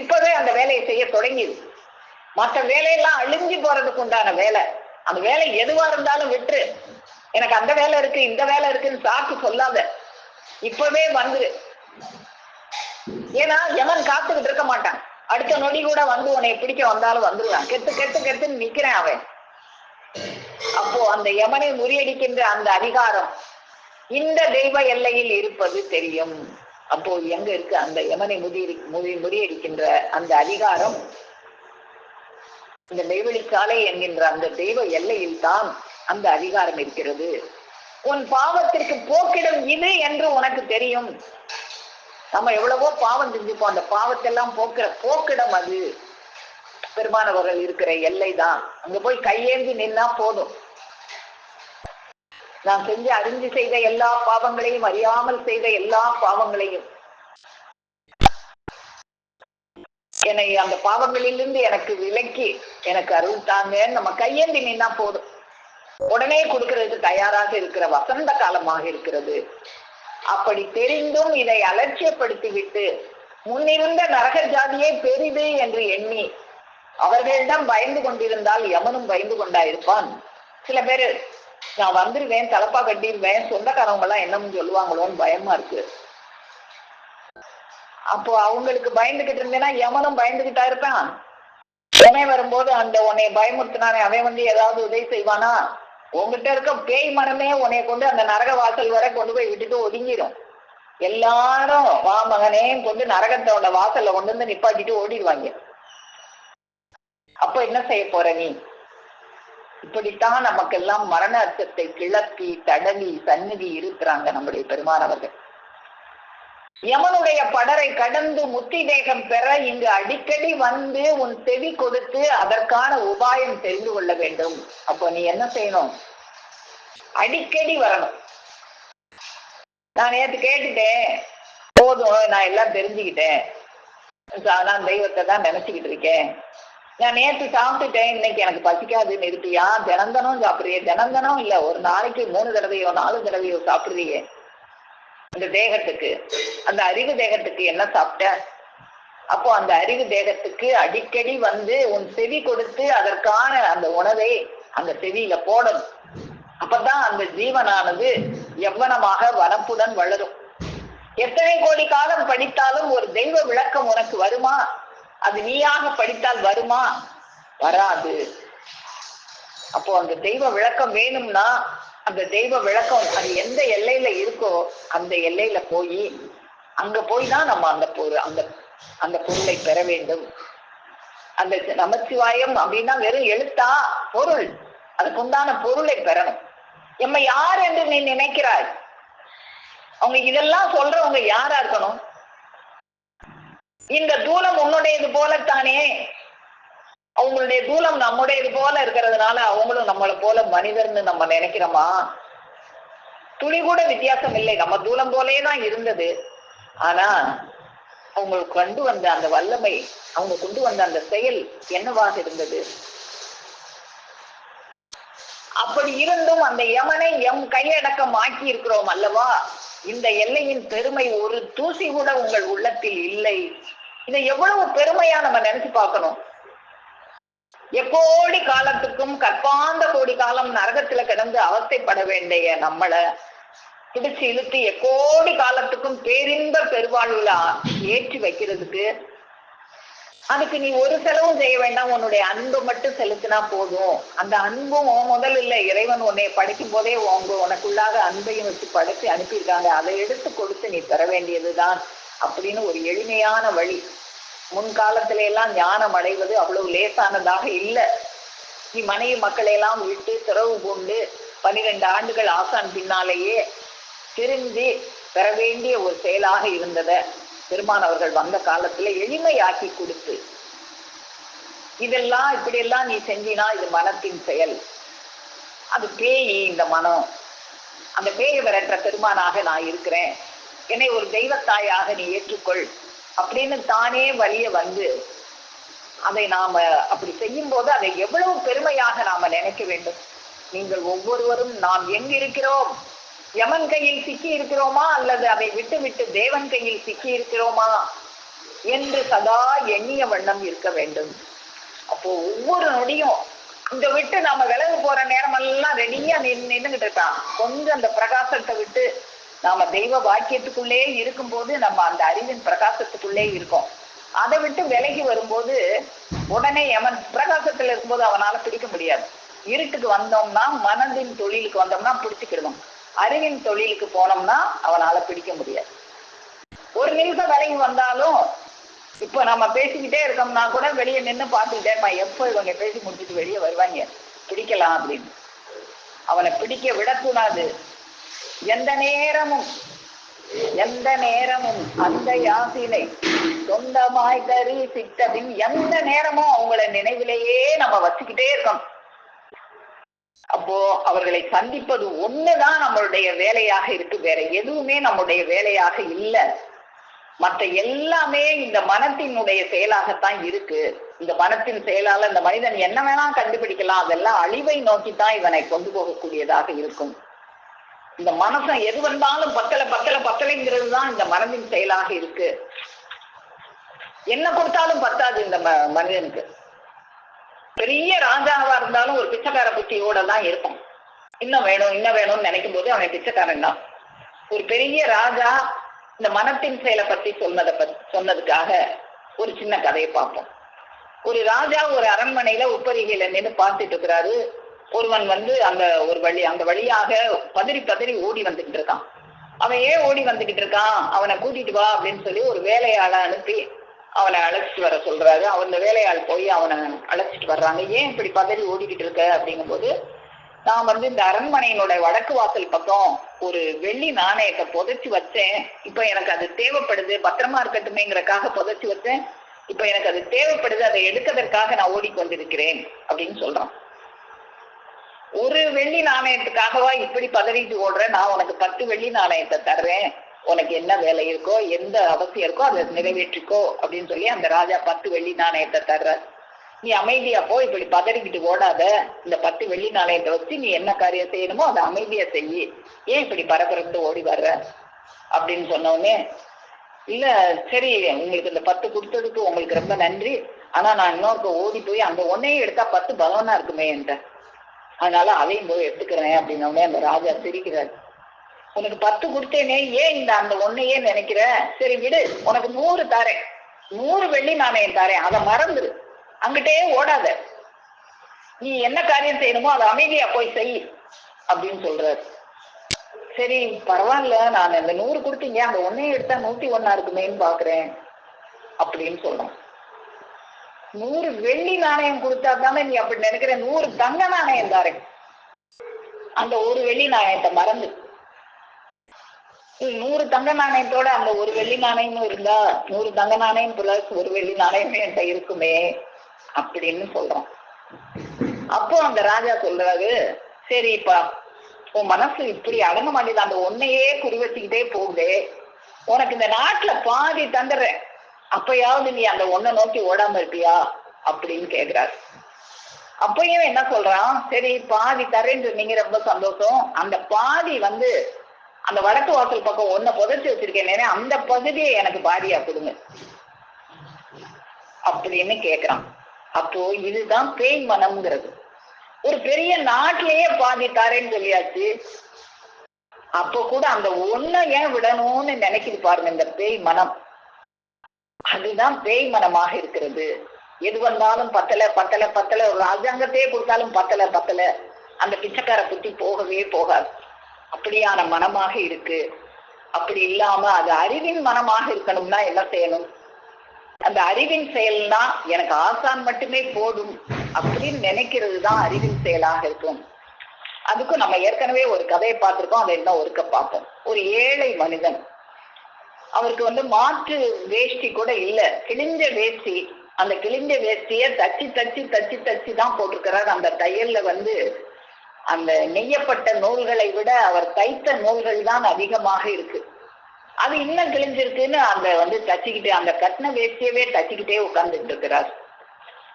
இப்பவே அந்த வேலையை செய்ய தொடங்கிது. மற்ற வேலையெல்லாம் அழிஞ்சு போறதுக்கு உண்டான வேலை. அந்த வேலை எதுவா இருந்தாலும் விட்டுரு, எனக்கு அந்த வேலை இருக்கு இந்த வேலை இருக்குன்னு சாக்கு சொல்லாத, இப்பவே வந்துரு. ஏன்னா யமன் காத்துக்கிட்டு இருக்க மாட்டான். அடுத்த நொடி கூட வந்து உன்னை பிடிக்க வந்தாலும் வந்துருவான். கெட்டு கெட்டு கெட்டுன்னு நிக்கிறேன் அவன். அப்போ அந்த யமனை முறியடிக்கின்ற அந்த அதிகாரம் இந்த தெய்வ எல்லையில் இருப்பது தெரியும். அப்போ எங்க இருக்கு அந்த யமனை முறியடிக்கின்ற அந்த அதிகாரம்? இந்த நெய்வழிச்சாலை என்கின்ற அந்த தெய்வ எல்லையில் தான் அந்த அதிகாரம் இருக்கிறது. உன் பாவத்திற்கு போக்கிடம் இது என்று உனக்கு தெரியும். நம்ம எவ்வளவோ பாவம் செஞ்சுப்போம், அந்த பாவத்தெல்லாம் போக்குற போக்கிடம் அது பெருமானவர்கள் இருக்கிற எல்லை தான். அங்க போய் கையேந்தி நின்னா போதும். நான் செஞ்சு அறிஞ்சு செய்த எல்லா பாவங்களையும், அறியாமல் செய்த எல்லா பாவங்களையும், என்னை அந்த பாவங்களிலிருந்து எனக்கு விலக்கி எனக்கு அருள் தாங்க நம்ம கையேந்தி நின்னா போதும். உடனே கொடுக்கறதுக்கு தயாராக இருக்கிற வசந்த காலமாக இருக்கிறது. அப்படி தெரிந்தும் இதை அலட்சியப்படுத்திவிட்டு முன்னிருந்த நரக ஜாதியை பெரிது என்று எண்ணி அவர்களிடம் பயந்து கொண்டிருந்தால் யமனும் பயந்து கொண்டாயிருப்பான். சில பேரு நான் வந்துருவேன், தலப்பா கட்டிடுவேன், சொந்தக்காரவங்க எல்லாம் என்னன்னு சொல்லுவாங்களோன்னு பயமா இருக்கு. அப்போ அவங்களுக்கு பயந்துகிட்டு இருந்தேன்னா யமனும் பயந்துகிட்டா இருப்பான். உடனே வரும்போது அந்த உன்னை பயமுறுத்தினானே அவன் வந்து ஏதாவது உதவி செய்வானா? உங்ககிட்ட இருக்க பேய் மனமே உன்னை கொண்டு அந்த நரக வாசல் வரை கொண்டு போய் விட்டுட்டு ஒதுங்கிடும். எல்லாரும் வா மகனே கொண்டு நரகத்தோட வாசல்ல கொண்டு வந்து நிப்பாட்டிட்டு ஓடிடுவாங்க. அப்ப என்ன செய்ய போற நீ? இப்படித்தான் நமக்கெல்லாம் மரண அச்சத்தை கிளப்பி தடவி சந்நிதி இருக்கிறாங்க நம்முடைய பெருமானவர்கள். யமனுடைய படரை கடந்து முத்தி தேகம் பெற இங்கு அடிக்கடி வந்து உன் செவி கொடுத்து அதற்கான உபாயம் தெரிந்து கொள்ள வேண்டும். அப்போ நீ என்ன செய்யணும்? அடிக்கடி வரணும். நான் நேற்று கேட்டுட்டேன், போதும் நான் எல்லாம் தெரிஞ்சுக்கிட்டேன், நான் தெய்வத்தை தான் நினைச்சுக்கிட்டு இருக்கேன், நான் நேற்று சாப்பிட்டுட்டேன், இன்னைக்கு எனக்கு பசிக்காதுன்னு இருப்பியா? தினந்தனம் சாப்பிடுறியே? தினந்தனம் இல்ல, ஒரு நாளைக்கு 3 தடவையோ 4 தடவையோ சாப்பிடுறியே. அந்த தேகத்துக்கு, அந்த அறிவு தேகத்துக்கு என்ன சாப்பிட்ட? அப்போ அந்த அறிவு தேகத்துக்கு அடிக்கடி வந்து உன் செவி கொடுத்து அதற்கான அந்த உணவை அந்த செவியில போடணும். அப்பதான் அந்த ஜீவனானது எவ்வனமாக வனப்புடன் வளரும். எத்தனை கோடி காலம் படித்தாலும் ஒரு தெய்வ விளக்கம் உனக்கு வருமா? அது நீயாக படித்தால் வருமா? வராது. அப்போ அந்த தெய்வ விளக்கம் வேணும்னா அந்த தெய்வ விளக்கம் அது எந்த எல்லையில இருக்கோ அந்த எல்லையில போய் அங்க போய் தான் நம்ம அந்த பொருளை பெற வேண்டும். அந்த நமச்சிவாயம் அப்படின்னா வெறும் எழுத்தா? பொருள். அதுக்குண்டான பொருளை பெறணும். எம்மை யார் என்று நீ நினைக்கிறாய்? அவங்க இதெல்லாம் சொல்றவங்க யாரா இருக்கணும்? இந்த தூலம் உன்னுடையது போலத்தானே. அவங்களுடைய தூலம் நம்முடையது போல இருக்கிறதுனால அவங்களும் நம்மளை போல மனிதர்னு நம்ம நினைக்கிறோமா? துளி கூட வித்தியாசம் இல்லை. நம்ம தூலம் போலே தான் இருந்தது. ஆனா அவங்களுக்கு கொண்டு வந்த அந்த வல்லமை, அவங்க கொண்டு வந்த அந்த செயல் என்னவாக இருந்தது? அப்படி இருந்தும் அந்த யமனை எம் கையடக்கம் ஆக்கி இருக்கிறோம் அல்லவா? இந்த எல்லையின் பெருமை ஒரு தூசி கூட உங்கள் உள்ளத்தில் இல்லை. இதை எவ்வளவு பெருமையா நம்ம நினைச்சு பார்க்கணும். எக்கோடி காலத்துக்கும் கற்பாந்த கோடி காலம் நரகத்துல கிடந்து அவஸ்தைப்பட வேண்டிய நம்மளை பிடிச்சு இழுத்து எக்கோடி காலத்துக்கும் பேரின்ப பெருவாழ்வுல ஏற்றி வைக்கிறதுக்கு அதுக்கு நீ ஒரு செலவும் செய்ய வேண்டாம். உன்னுடைய அன்பு மட்டும் செலுத்தினா போதும். அந்த அன்பும் முதல் இல்லை, இறைவன் உன்னை படிக்கும் போதே உனக்குள்ளாக அன்பையும் வச்சு படைச்சு அனுப்பியிருக்காங்க. அதை எடுத்து கொடுத்து நீ பெற வேண்டியதுதான் அப்படின்னு ஒரு எளிமையான வழி. முன்காலத்தில எல்லாம் ஞானம் அடைவது அவ்வளவு லேசானதாக இல்லை. நீ மனைவி மக்களை எல்லாம் விட்டு துறவு கொண்டு 12 ஆண்டுகள் ஆசான் பின்னாலேயே திரும்பி பெற வேண்டிய ஒரு செயலாக இருந்தத பெருமான் அவர்கள் வந்த காலத்துல எளிமையாக்கி கொடுத்து, இதெல்லாம் இப்படியெல்லாம் நீ செஞ்சினா இது மனத்தின் செயல், அது பேய். இந்த மனம் அந்த பேயை விரட்டுற பெருமானாக நான் இருக்கிறேன், என்னை ஒரு தெய்வத்தாயாக நீ ஏற்றுக்கொள் அப்படின்னு தானே வலிய வந்து அதை நாம அப்படி செய்யும் போது அதை எவ்வளவு பெருமையாக நாம நினைக்க வேண்டும். நீங்கள் ஒவ்வொருவரும் நாம் எங்க இருக்கிறோம்? யமன் கையில் சிக்கி இருக்கிறோமா அல்லது அதை விட்டு விட்டு தேவன் கையில் சிக்கி இருக்கிறோமா என்று சதா எண்ணிய வண்ணம் இருக்க வேண்டும். அப்போ ஒவ்வொரு நொடியும் இந்த விட்டு நாம விலகு போற நேரம் எல்லாம் ரெடியா நின்றுகிட்டு இருக்கான். கொஞ்சம் அந்த பிரகாசத்தை விட்டு நாம தெய்வ வாக்கியத்துக்குள்ளே இருக்கும் போது நம்ம அந்த அறிவின் பிரகாசத்துக்குள்ளே இருக்கோம். அதை விட்டு விலகி வரும்போது உடனே யமன் பிரகாசத்துல இருக்கும்போது அவனால பிடிக்க முடியாது. இருட்டுக்கு வந்தோம்னா, மனதின் தொழிலுக்கு வந்தோம்னா பிடிச்சுக்கிடுவோம். அறிவின் தொழிலுக்கு போனோம்னா அவனால பிடிக்க முடியாது. ஒரு நிமிஷம் விலகி வந்தாலும் இப்ப நம்ம பேசிக்கிட்டே இருக்கோம்னா கூட வெளியே நின்று பார்த்துக்கிட்டே எப்போ இவங்க பேசி முடிச்சுட்டு வெளியே வருவாங்க பிடிக்கலாம் அப்படின்னு. அவனை பிடிக்க விடக்கூடாது. எந்த நேரமும் அந்த யாசினை சொந்தமாய் தரி சித்தபின் எந்த நேரமும் அவங்கள நினைவிலேயே நம்ம வச்சுக்கிட்டே இருக்கோம். அப்போ அவர்களை சந்திப்பது ஒண்ணுதான் நம்மளுடைய வேலையாக இருக்கு. வேற எதுவுமே நம்முடைய வேலையாக இல்லை. மற்ற எல்லாமே இந்த மனத்தினுடைய செயலாகத்தான் இருக்கு. இந்த மனத்தின் செயலால இந்த மனிதன் என்ன வேணா கண்டுபிடிக்கலாம். அதெல்லாம் அழிவை நோக்கித்தான் இவனை கொண்டு போகக்கூடியதாக இருக்கும். இந்த மனசன் எது வந்தாலும் பத்தலைங்கிறது தான் இந்த மனதின் செயலாக இருக்கு. என்ன கொடுத்தாலும் பத்தாது இந்த மனிதனுக்கு. பெரிய ராஜாவா இருந்தாலும் ஒரு பிச்சைக்கார புத்தியோட தான் இருக்கும். இன்னும் வேணும் இன்னும் வேணும்னு நினைக்கும் போது அவன் பிச்சைக்காரன் தான். ஒரு பெரிய ராஜா இந்த மனத்தின் செயலை பத்தி சொன்னதுக்காக ஒரு சின்ன கதையை பார்ப்போம். ஒரு ராஜா ஒரு அரண்மனையில உப்பரிகையில நின்று பார்த்துட்டு இருக்கிறாரு. ஒருவன் அந்த வழியாக பதறி பதறி ஓடி வந்துகிட்டு இருக்கான். அவன் ஏன் ஓடி வந்துகிட்டு இருக்கான், அவனை கூட்டிட்டு வா அப்படின்னு சொல்லி ஒரு வேலையாளை அனுப்பி அவனை அழைச்சிட்டு வர சொல்றாரு. அந்த வேலையாள் போய் அவனை அழைச்சிட்டு வர்றாங்க. ஏன் இப்படி பதறி ஓடிக்கிட்டு இருக்க அப்படிங்கும் போது, நான் இந்த அரண்மனையினுடைய வடக்கு வாசல் பக்கம் ஒரு வெள்ளி நாணயத்தை புதைச்சு வச்சேன். இப்ப எனக்கு அது தேவைப்படுது, பத்திரமா இருக்கட்டுமேங்கிறக்காக புதைச்சு வச்சேன். இப்ப எனக்கு அது தேவைப்படுது, அதை எடுக்கிறதுக்காக நான் ஓடிக்கொண்டிருக்கிறேன் அப்படின்னு சொல்றான். ஒரு வெள்ளி நாணயத்துக்காகவா இப்படி பதறிட்டு ஓடுற? நான் உனக்கு 10 வெள்ளி நாணயத்தை தர்றேன், உனக்கு என்ன வேலை இருக்கோ எந்த அவசியம் இருக்கோ அதை நிறைவேற்றிக்கோ அப்படின்னு சொல்லி அந்த ராஜா 10 வெள்ளி நாணயத்தை தர்ற. நீ அமைதியா போ, இப்படி பதறிக்கிட்டு ஓடாத, இந்த 10 வெள்ளி நாணயத்தை வச்சு நீ என்ன காரியம் செய்யணுமோ அதை அமைதியா செய்யி, ஏன் இப்படி பரபரத்து ஓடி வர்ற அப்படின்னு சொன்னோடனே, இல்ல சரி உங்களுக்கு இந்த 10 கொடுத்ததுக்கு உங்களுக்கு ரொம்ப நன்றி, ஆனா நான் இன்னொருக்க ஓடி போய் அந்த ஒன்னையும் எடுத்தா 10 பலவனா இருக்குமே என்கிட்ட, அதனால அதையும் போய் எடுத்துக்கிறேன் அப்படின்னோடனே அந்த ராஜா சிரிக்கிறார். உனக்கு 10 கொடுத்தேனே, ஏன் அந்த ஒன்னையே நினைக்கிற? சரி விடு, உனக்கு 100 தாரேன், 100 வெள்ளி நாணயம் தாரேன், அதை மறந்துரு, அங்கிட்டே ஓடாத, நீ என்ன காரியம் செய்யணுமோ அதை அமைதியா போய் செய் அப்படின்னு சொல்றாரு. சரி பரவாயில்ல, நான் அந்த 100 கொடுத்தீங்க, அந்த ஒன்னையும் எடுத்தா 101 இருக்குமேன்னு பாக்குறேன் அப்படின்னு சொல்றேன். 100 வெள்ளி நாணயம் கொடுத்தா தானே நீ அப்படி நினைக்கிற, 100 தங்க நாணயம் தாரேன், அந்த ஒரு வெள்ளி நாணயத்தை மறந்து. 100 தங்க நாணயத்தோட அந்த ஒரு வெள்ளி நாணயமும் இருந்தா 100 தங்க நாணயம் பிளஸ் ஒரு வெள்ளி நாணயமே என்கிட்ட இருக்குமே அப்படின்னு சொல்றோம். அப்போ அந்த ராஜா சொல்றாரு, சரிப்பா உன் மனசு இப்படி அடங்க மாட்டேது, அந்த ஒன்னையே குறி வச்சுக்கிட்டே போகுதே, உனக்கு இந்த நாட்டுல பாதி தந்துடுறேன், அப்பயாவது நீ அந்த ஒன்னை நோக்கி ஓடாம இருப்பியா அப்படின்னு கேக்குறாரு. அப்பயும் என்ன சொல்றான், சரி பாதி தரேன்னு சொன்னீங்க, ரொம்ப சந்தோஷம், அந்த பாதி அந்த வடக்கு வாசல் பக்கம் ஒன்ன புதைச்சு வச்சிருக்கேன், அந்த பகுதியை எனக்கு பாதியா கொடுங்க அப்படின்னு கேக்குறான். அப்போ இதுதான் பேய் மனம்ங்கிறது. ஒரு பெரிய நாட்டிலேயே பாதி தாரேன்னு சொல்லியாச்சு, அப்போ கூட அந்த ஒன்ன ஏன் விடணும்னு நினைக்கிது பாருங்க இந்த பேய் மனம். அதுதான் பேய் மனமாக இருக்கிறது. எது வந்தாலும் பத்தல பத்தல பத்தல, ஒரு ராஜாங்கத்தையே கொடுத்தாலும் பத்தல பத்தல, அந்த பிச்சைக்கார புத்தி போகவே போகாது. அப்படியான மனமாக இருக்கு. அப்படி இல்லாம அது அறிவின் மனமாக இருக்கணும்னா என்ன செய்யணும்? அந்த அறிவின் செயல்னா எனக்கு ஆசான் மட்டுமே போதும் அப்படின்னு நினைக்கிறது தான் அறிவின் செயலாக இருக்கும். அதுக்கும் நம்ம ஏற்கனவே ஒரு கதையை பார்த்திருக்கோம், அதை என்ன ஒருக்க பார்ப்போம். ஒரு ஏழை மனிதன், அவருக்கு மாற்று வேஷ்டி கூட இல்ல, கிழிஞ்ச வேஷ்டி. அந்த கிழிஞ்ச வேஷ்டிய தச்சு தச்சு தச்சு தச்சு தான் போட்டிருக்கிறார். அந்த தையல்ல அந்த நெய்யப்பட்ட நூல்களை விட அவர் தைத்த நூல்கள் தான் அதிகமாக இருக்கு. அது இன்னும் கிழிஞ்சிருக்குன்னு தச்சுக்கிட்டே, அந்த கட்டின வேஷ்டியவே தச்சுக்கிட்டே உட்கார்ந்துட்டு இருக்கிறார்.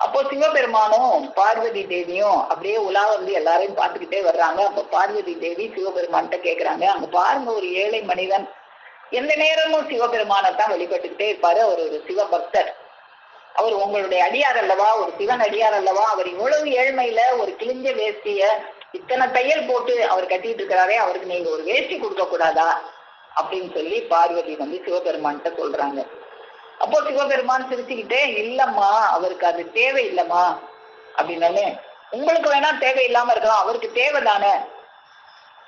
அப்போ சிவபெருமானும் பார்வதி தேவியும் அப்படியே உலா எல்லாரையும் பார்த்துக்கிட்டே வர்றாங்க. அப்ப பார்வதி தேவி சிவபெருமான்கிட்ட கேக்குறாங்க, அங்க பாருங்க ஒரு ஏழை மனிதன் எந்த நேரமும் சிவபெருமானத்தான் வழிபட்டுக்கிட்டே இருப்பாரு, அவர் ஒரு சிவபக்தர், அவர் உங்களுடைய அடியார் அல்லவா, ஒரு சிவன் அடியார் அல்லவா, அவர் இவ்வளவு ஏழ்மையில ஒரு கிழிஞ்ச வேஷ்டிய இத்தனை தையல் போட்டு அவர் கட்டிட்டு இருக்கிறாரே, அவருக்கு நீங்க ஒரு வேஷ்டி கொடுக்க கூடாதா அப்படின்னு சொல்லி பார்வதி சிவபெருமான்கிட்ட சொல்றாங்க. அப்போ சிவபெருமான் சிரிச்சுக்கிட்டே, இல்லம்மா அவருக்கு அது தேவையில்லம்மா அப்படின்னாலே, உங்களுக்கு வேணா தேவையில்லாம இருக்கலாம், அவருக்கு தேவைதானே,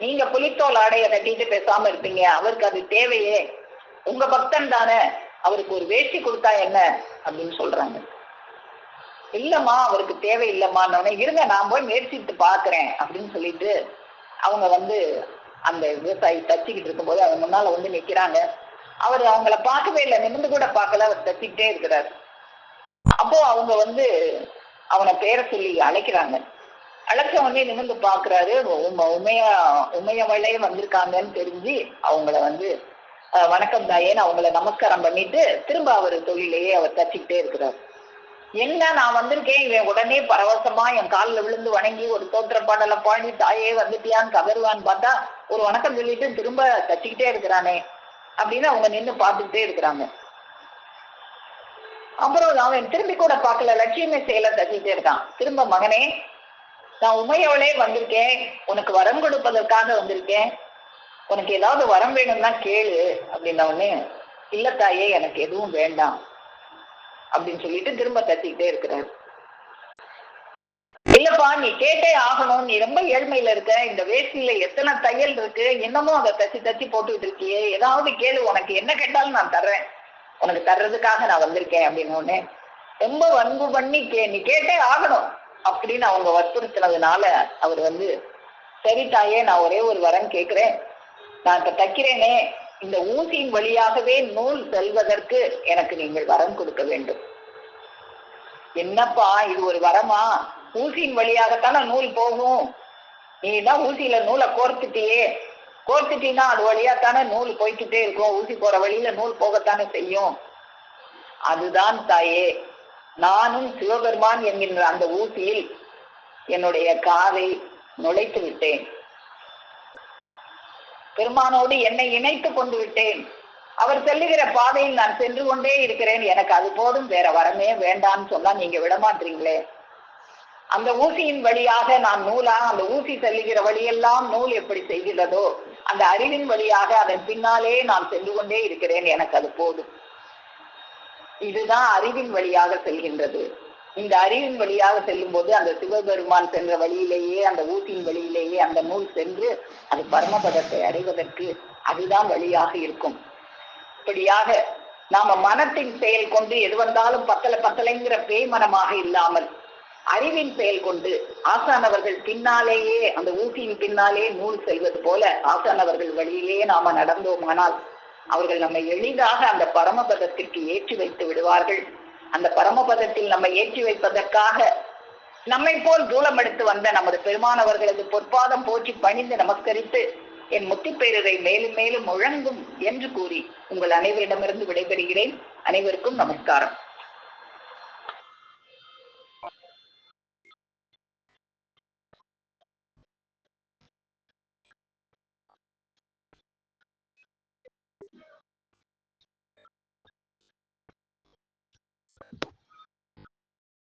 நீங்க புலித்தோல் ஆடைய கட்டிட்டு பேசாம இருப்பீங்க, அவருக்கு அது தேவையே, உங்க பக்தன் தானே, அவருக்கு ஒரு வேஷ்டி கொடுத்தா என்ன அப்படின்னு சொல்றாங்க. இல்லம்மா அவருக்கு தேவையில்லம்மான்னு, இருங்க நான் போய் முயற்சிட்டு பாக்குறேன் அப்படின்னு சொல்லிட்டு அவங்க அந்த விவசாயி தச்சுக்கிட்டு இருக்கும்போது அவங்க முன்னால நிக்கிறாங்க. அவர் அவங்கள பார்க்கவே இல்லை, நிமிர்ந்து கூட பார்க்கல, அவர் தச்சுக்கிட்டே இருக்கிறார். அப்போ அவங்க அவனை பேரை சொல்லி அழைக்கிறாங்க. அழைச்ச உடனே நிமிர்ந்து பாக்குறாரு, உமையவளே வந்திருக்காங்கன்னு தெரிஞ்சு அவங்கள வணக்கம் தாயேன்னு அவங்கள நமஸ்காரம் பண்ணிட்டு திரும்ப அவர் தொழிலையே அவர் தச்சுக்கிட்டே இருக்கிறார். என்ன நான் வந்திருக்கேன், இவன் உடனே பரவசமா என் காலில் விழுந்து வணங்கி ஒரு தோத்திர பாடலை பாடி தாயே வந்துட்டியான்னு கதருவான்னு பார்த்தா ஒரு வணக்கம் சொல்லிட்டு திரும்ப தச்சுக்கிட்டே இருக்கிறானே அப்படின்னு அவங்க நின்று பார்த்துக்கிட்டே இருக்கிறாங்க. அப்புறம் அவன் திரும்பி கூட பார்க்கல, லட்சுமி சேலை தட்டிட்டே இருக்கான். திரும்ப, மகனே, நான் உமையவளே வந்திருக்கேன், உனக்கு வரம் கொடுப்பதற்காக வந்திருக்கேன், உனக்கு ஏதாவது வரம் வேணும்னா கேளு அப்படின்ன உடனே, இல்ல தாயே, எனக்கு எதுவும் வேண்டாம் அப்படின்னு சொல்லிட்டு திரும்ப தட்டிக்கிட்டே இருக்கிறாரு. இல்லப்பா, நீ கேட்டே ஆகணும், நீ ரொம்ப ஏழ்மையில இருக்க, இந்த வேஷ்டியில எத்தனை தையல் இருக்கு, இன்னமும் அதை தச்சு தச்சு போட்டுக்கிட்டு இருக்கியே, ஏதாவது கேளு, உனக்கு என்ன கேட்டாலும் நான் தர்றேன், உனக்கு தர்றதுக்காக நான் வந்திருக்கேன் அப்படின்னு உடனே ரொம்ப அன்பு பண்ணி நீ கேட்டே ஆகணும் அப்படின்னு அவங்க வற்புறுத்தினதுனால அவர் சரி தாயே, நான் ஒரே ஒரு வரம் கேட்கிறேன், நான் இப்ப தைக்கிறேனே, இந்த ஊசியின் வழியாகவே நூல் செல்வதற்கு எனக்கு நீங்கள் வரம் கொடுக்க வேண்டும். என்னப்பா இது ஒரு வரமா? ஊசியின் வழியாகத்தானே நூல் போகும், நீ தான் ஊசியில நூலை கோர்த்துட்டீன்னா அது வழியாத்தானே நூல் போய்கிட்டே இருக்கும், ஊசி போற வழியில நூல் போகத்தானே செய்யும். அதுதான் தாயே, நானும் சிவபெருமான் என்கின்ற அந்த ஊசியில் என்னுடைய காதை நுழைத்து விட்டேன், பெருமானோடு என்னை இணைத்து கொண்டு விட்டேன், அவர் செல்லுகிற பாதையில் நான் சென்று கொண்டே இருக்கிறேன், எனக்கு அது போதும், வேற வரமே வேண்டாம்னு சொன்னா நீங்க விடமாட்டீங்களே. அந்த ஊசியின் வழியாக நான் நூலா, அந்த ஊசி செல்லுகிற வழியெல்லாம் நூல் எப்படி செய்கிறதோ அந்த அறிவின் வழியாக அதன் பின்னாலே நான் சென்று கொண்டே இருக்கிறேன், எனக்கு அது போதும். இதுதான் அறிவின் வழியாக செல்கின்றது. இந்த அறிவின் வழியாக செல்லும் போது அந்த சிவபெருமான் சென்ற வழியிலேயே, அந்த ஊசியின் வழியிலேயே அந்த நூல் சென்று அது பரமபதத்தை அடைவதற்கு அதுதான் வழியாக இருக்கும். இப்படியாக நாம மனத்தின் செயல் கொண்டு எது வந்தாலும் பத்தலைங்கிற பேய் மனமாக இல்லாமல் அறிவின் செயல் கொண்டு ஆசானவர்கள் பின்னாலேயே, அந்த ஊசியின் பின்னாலே நூல் செல்வது போல ஆசானவர்கள் வழியிலேயே நாம நடந்தோமானால் அவர்கள் நம்மை எளிதாக அந்த பரமபதத்திற்கு ஏற்றி வைத்து விடுவார்கள். அந்த பரமபதத்தில் நம்மை ஏற்றி வைப்பதற்காக நம்மை போல் தூளம் எடுத்து வந்த நமது பெருமானவர்களது பொற்பாதம் போற்றி பணிந்து நமஸ்கரித்து என் முத்திப்பேரரை மேலும் மேலும் முழங்கும் என்று கூறி உங்கள் அனைவரிடமிருந்து விடைபெறுகிறேன். அனைவருக்கும் நமஸ்காரம்.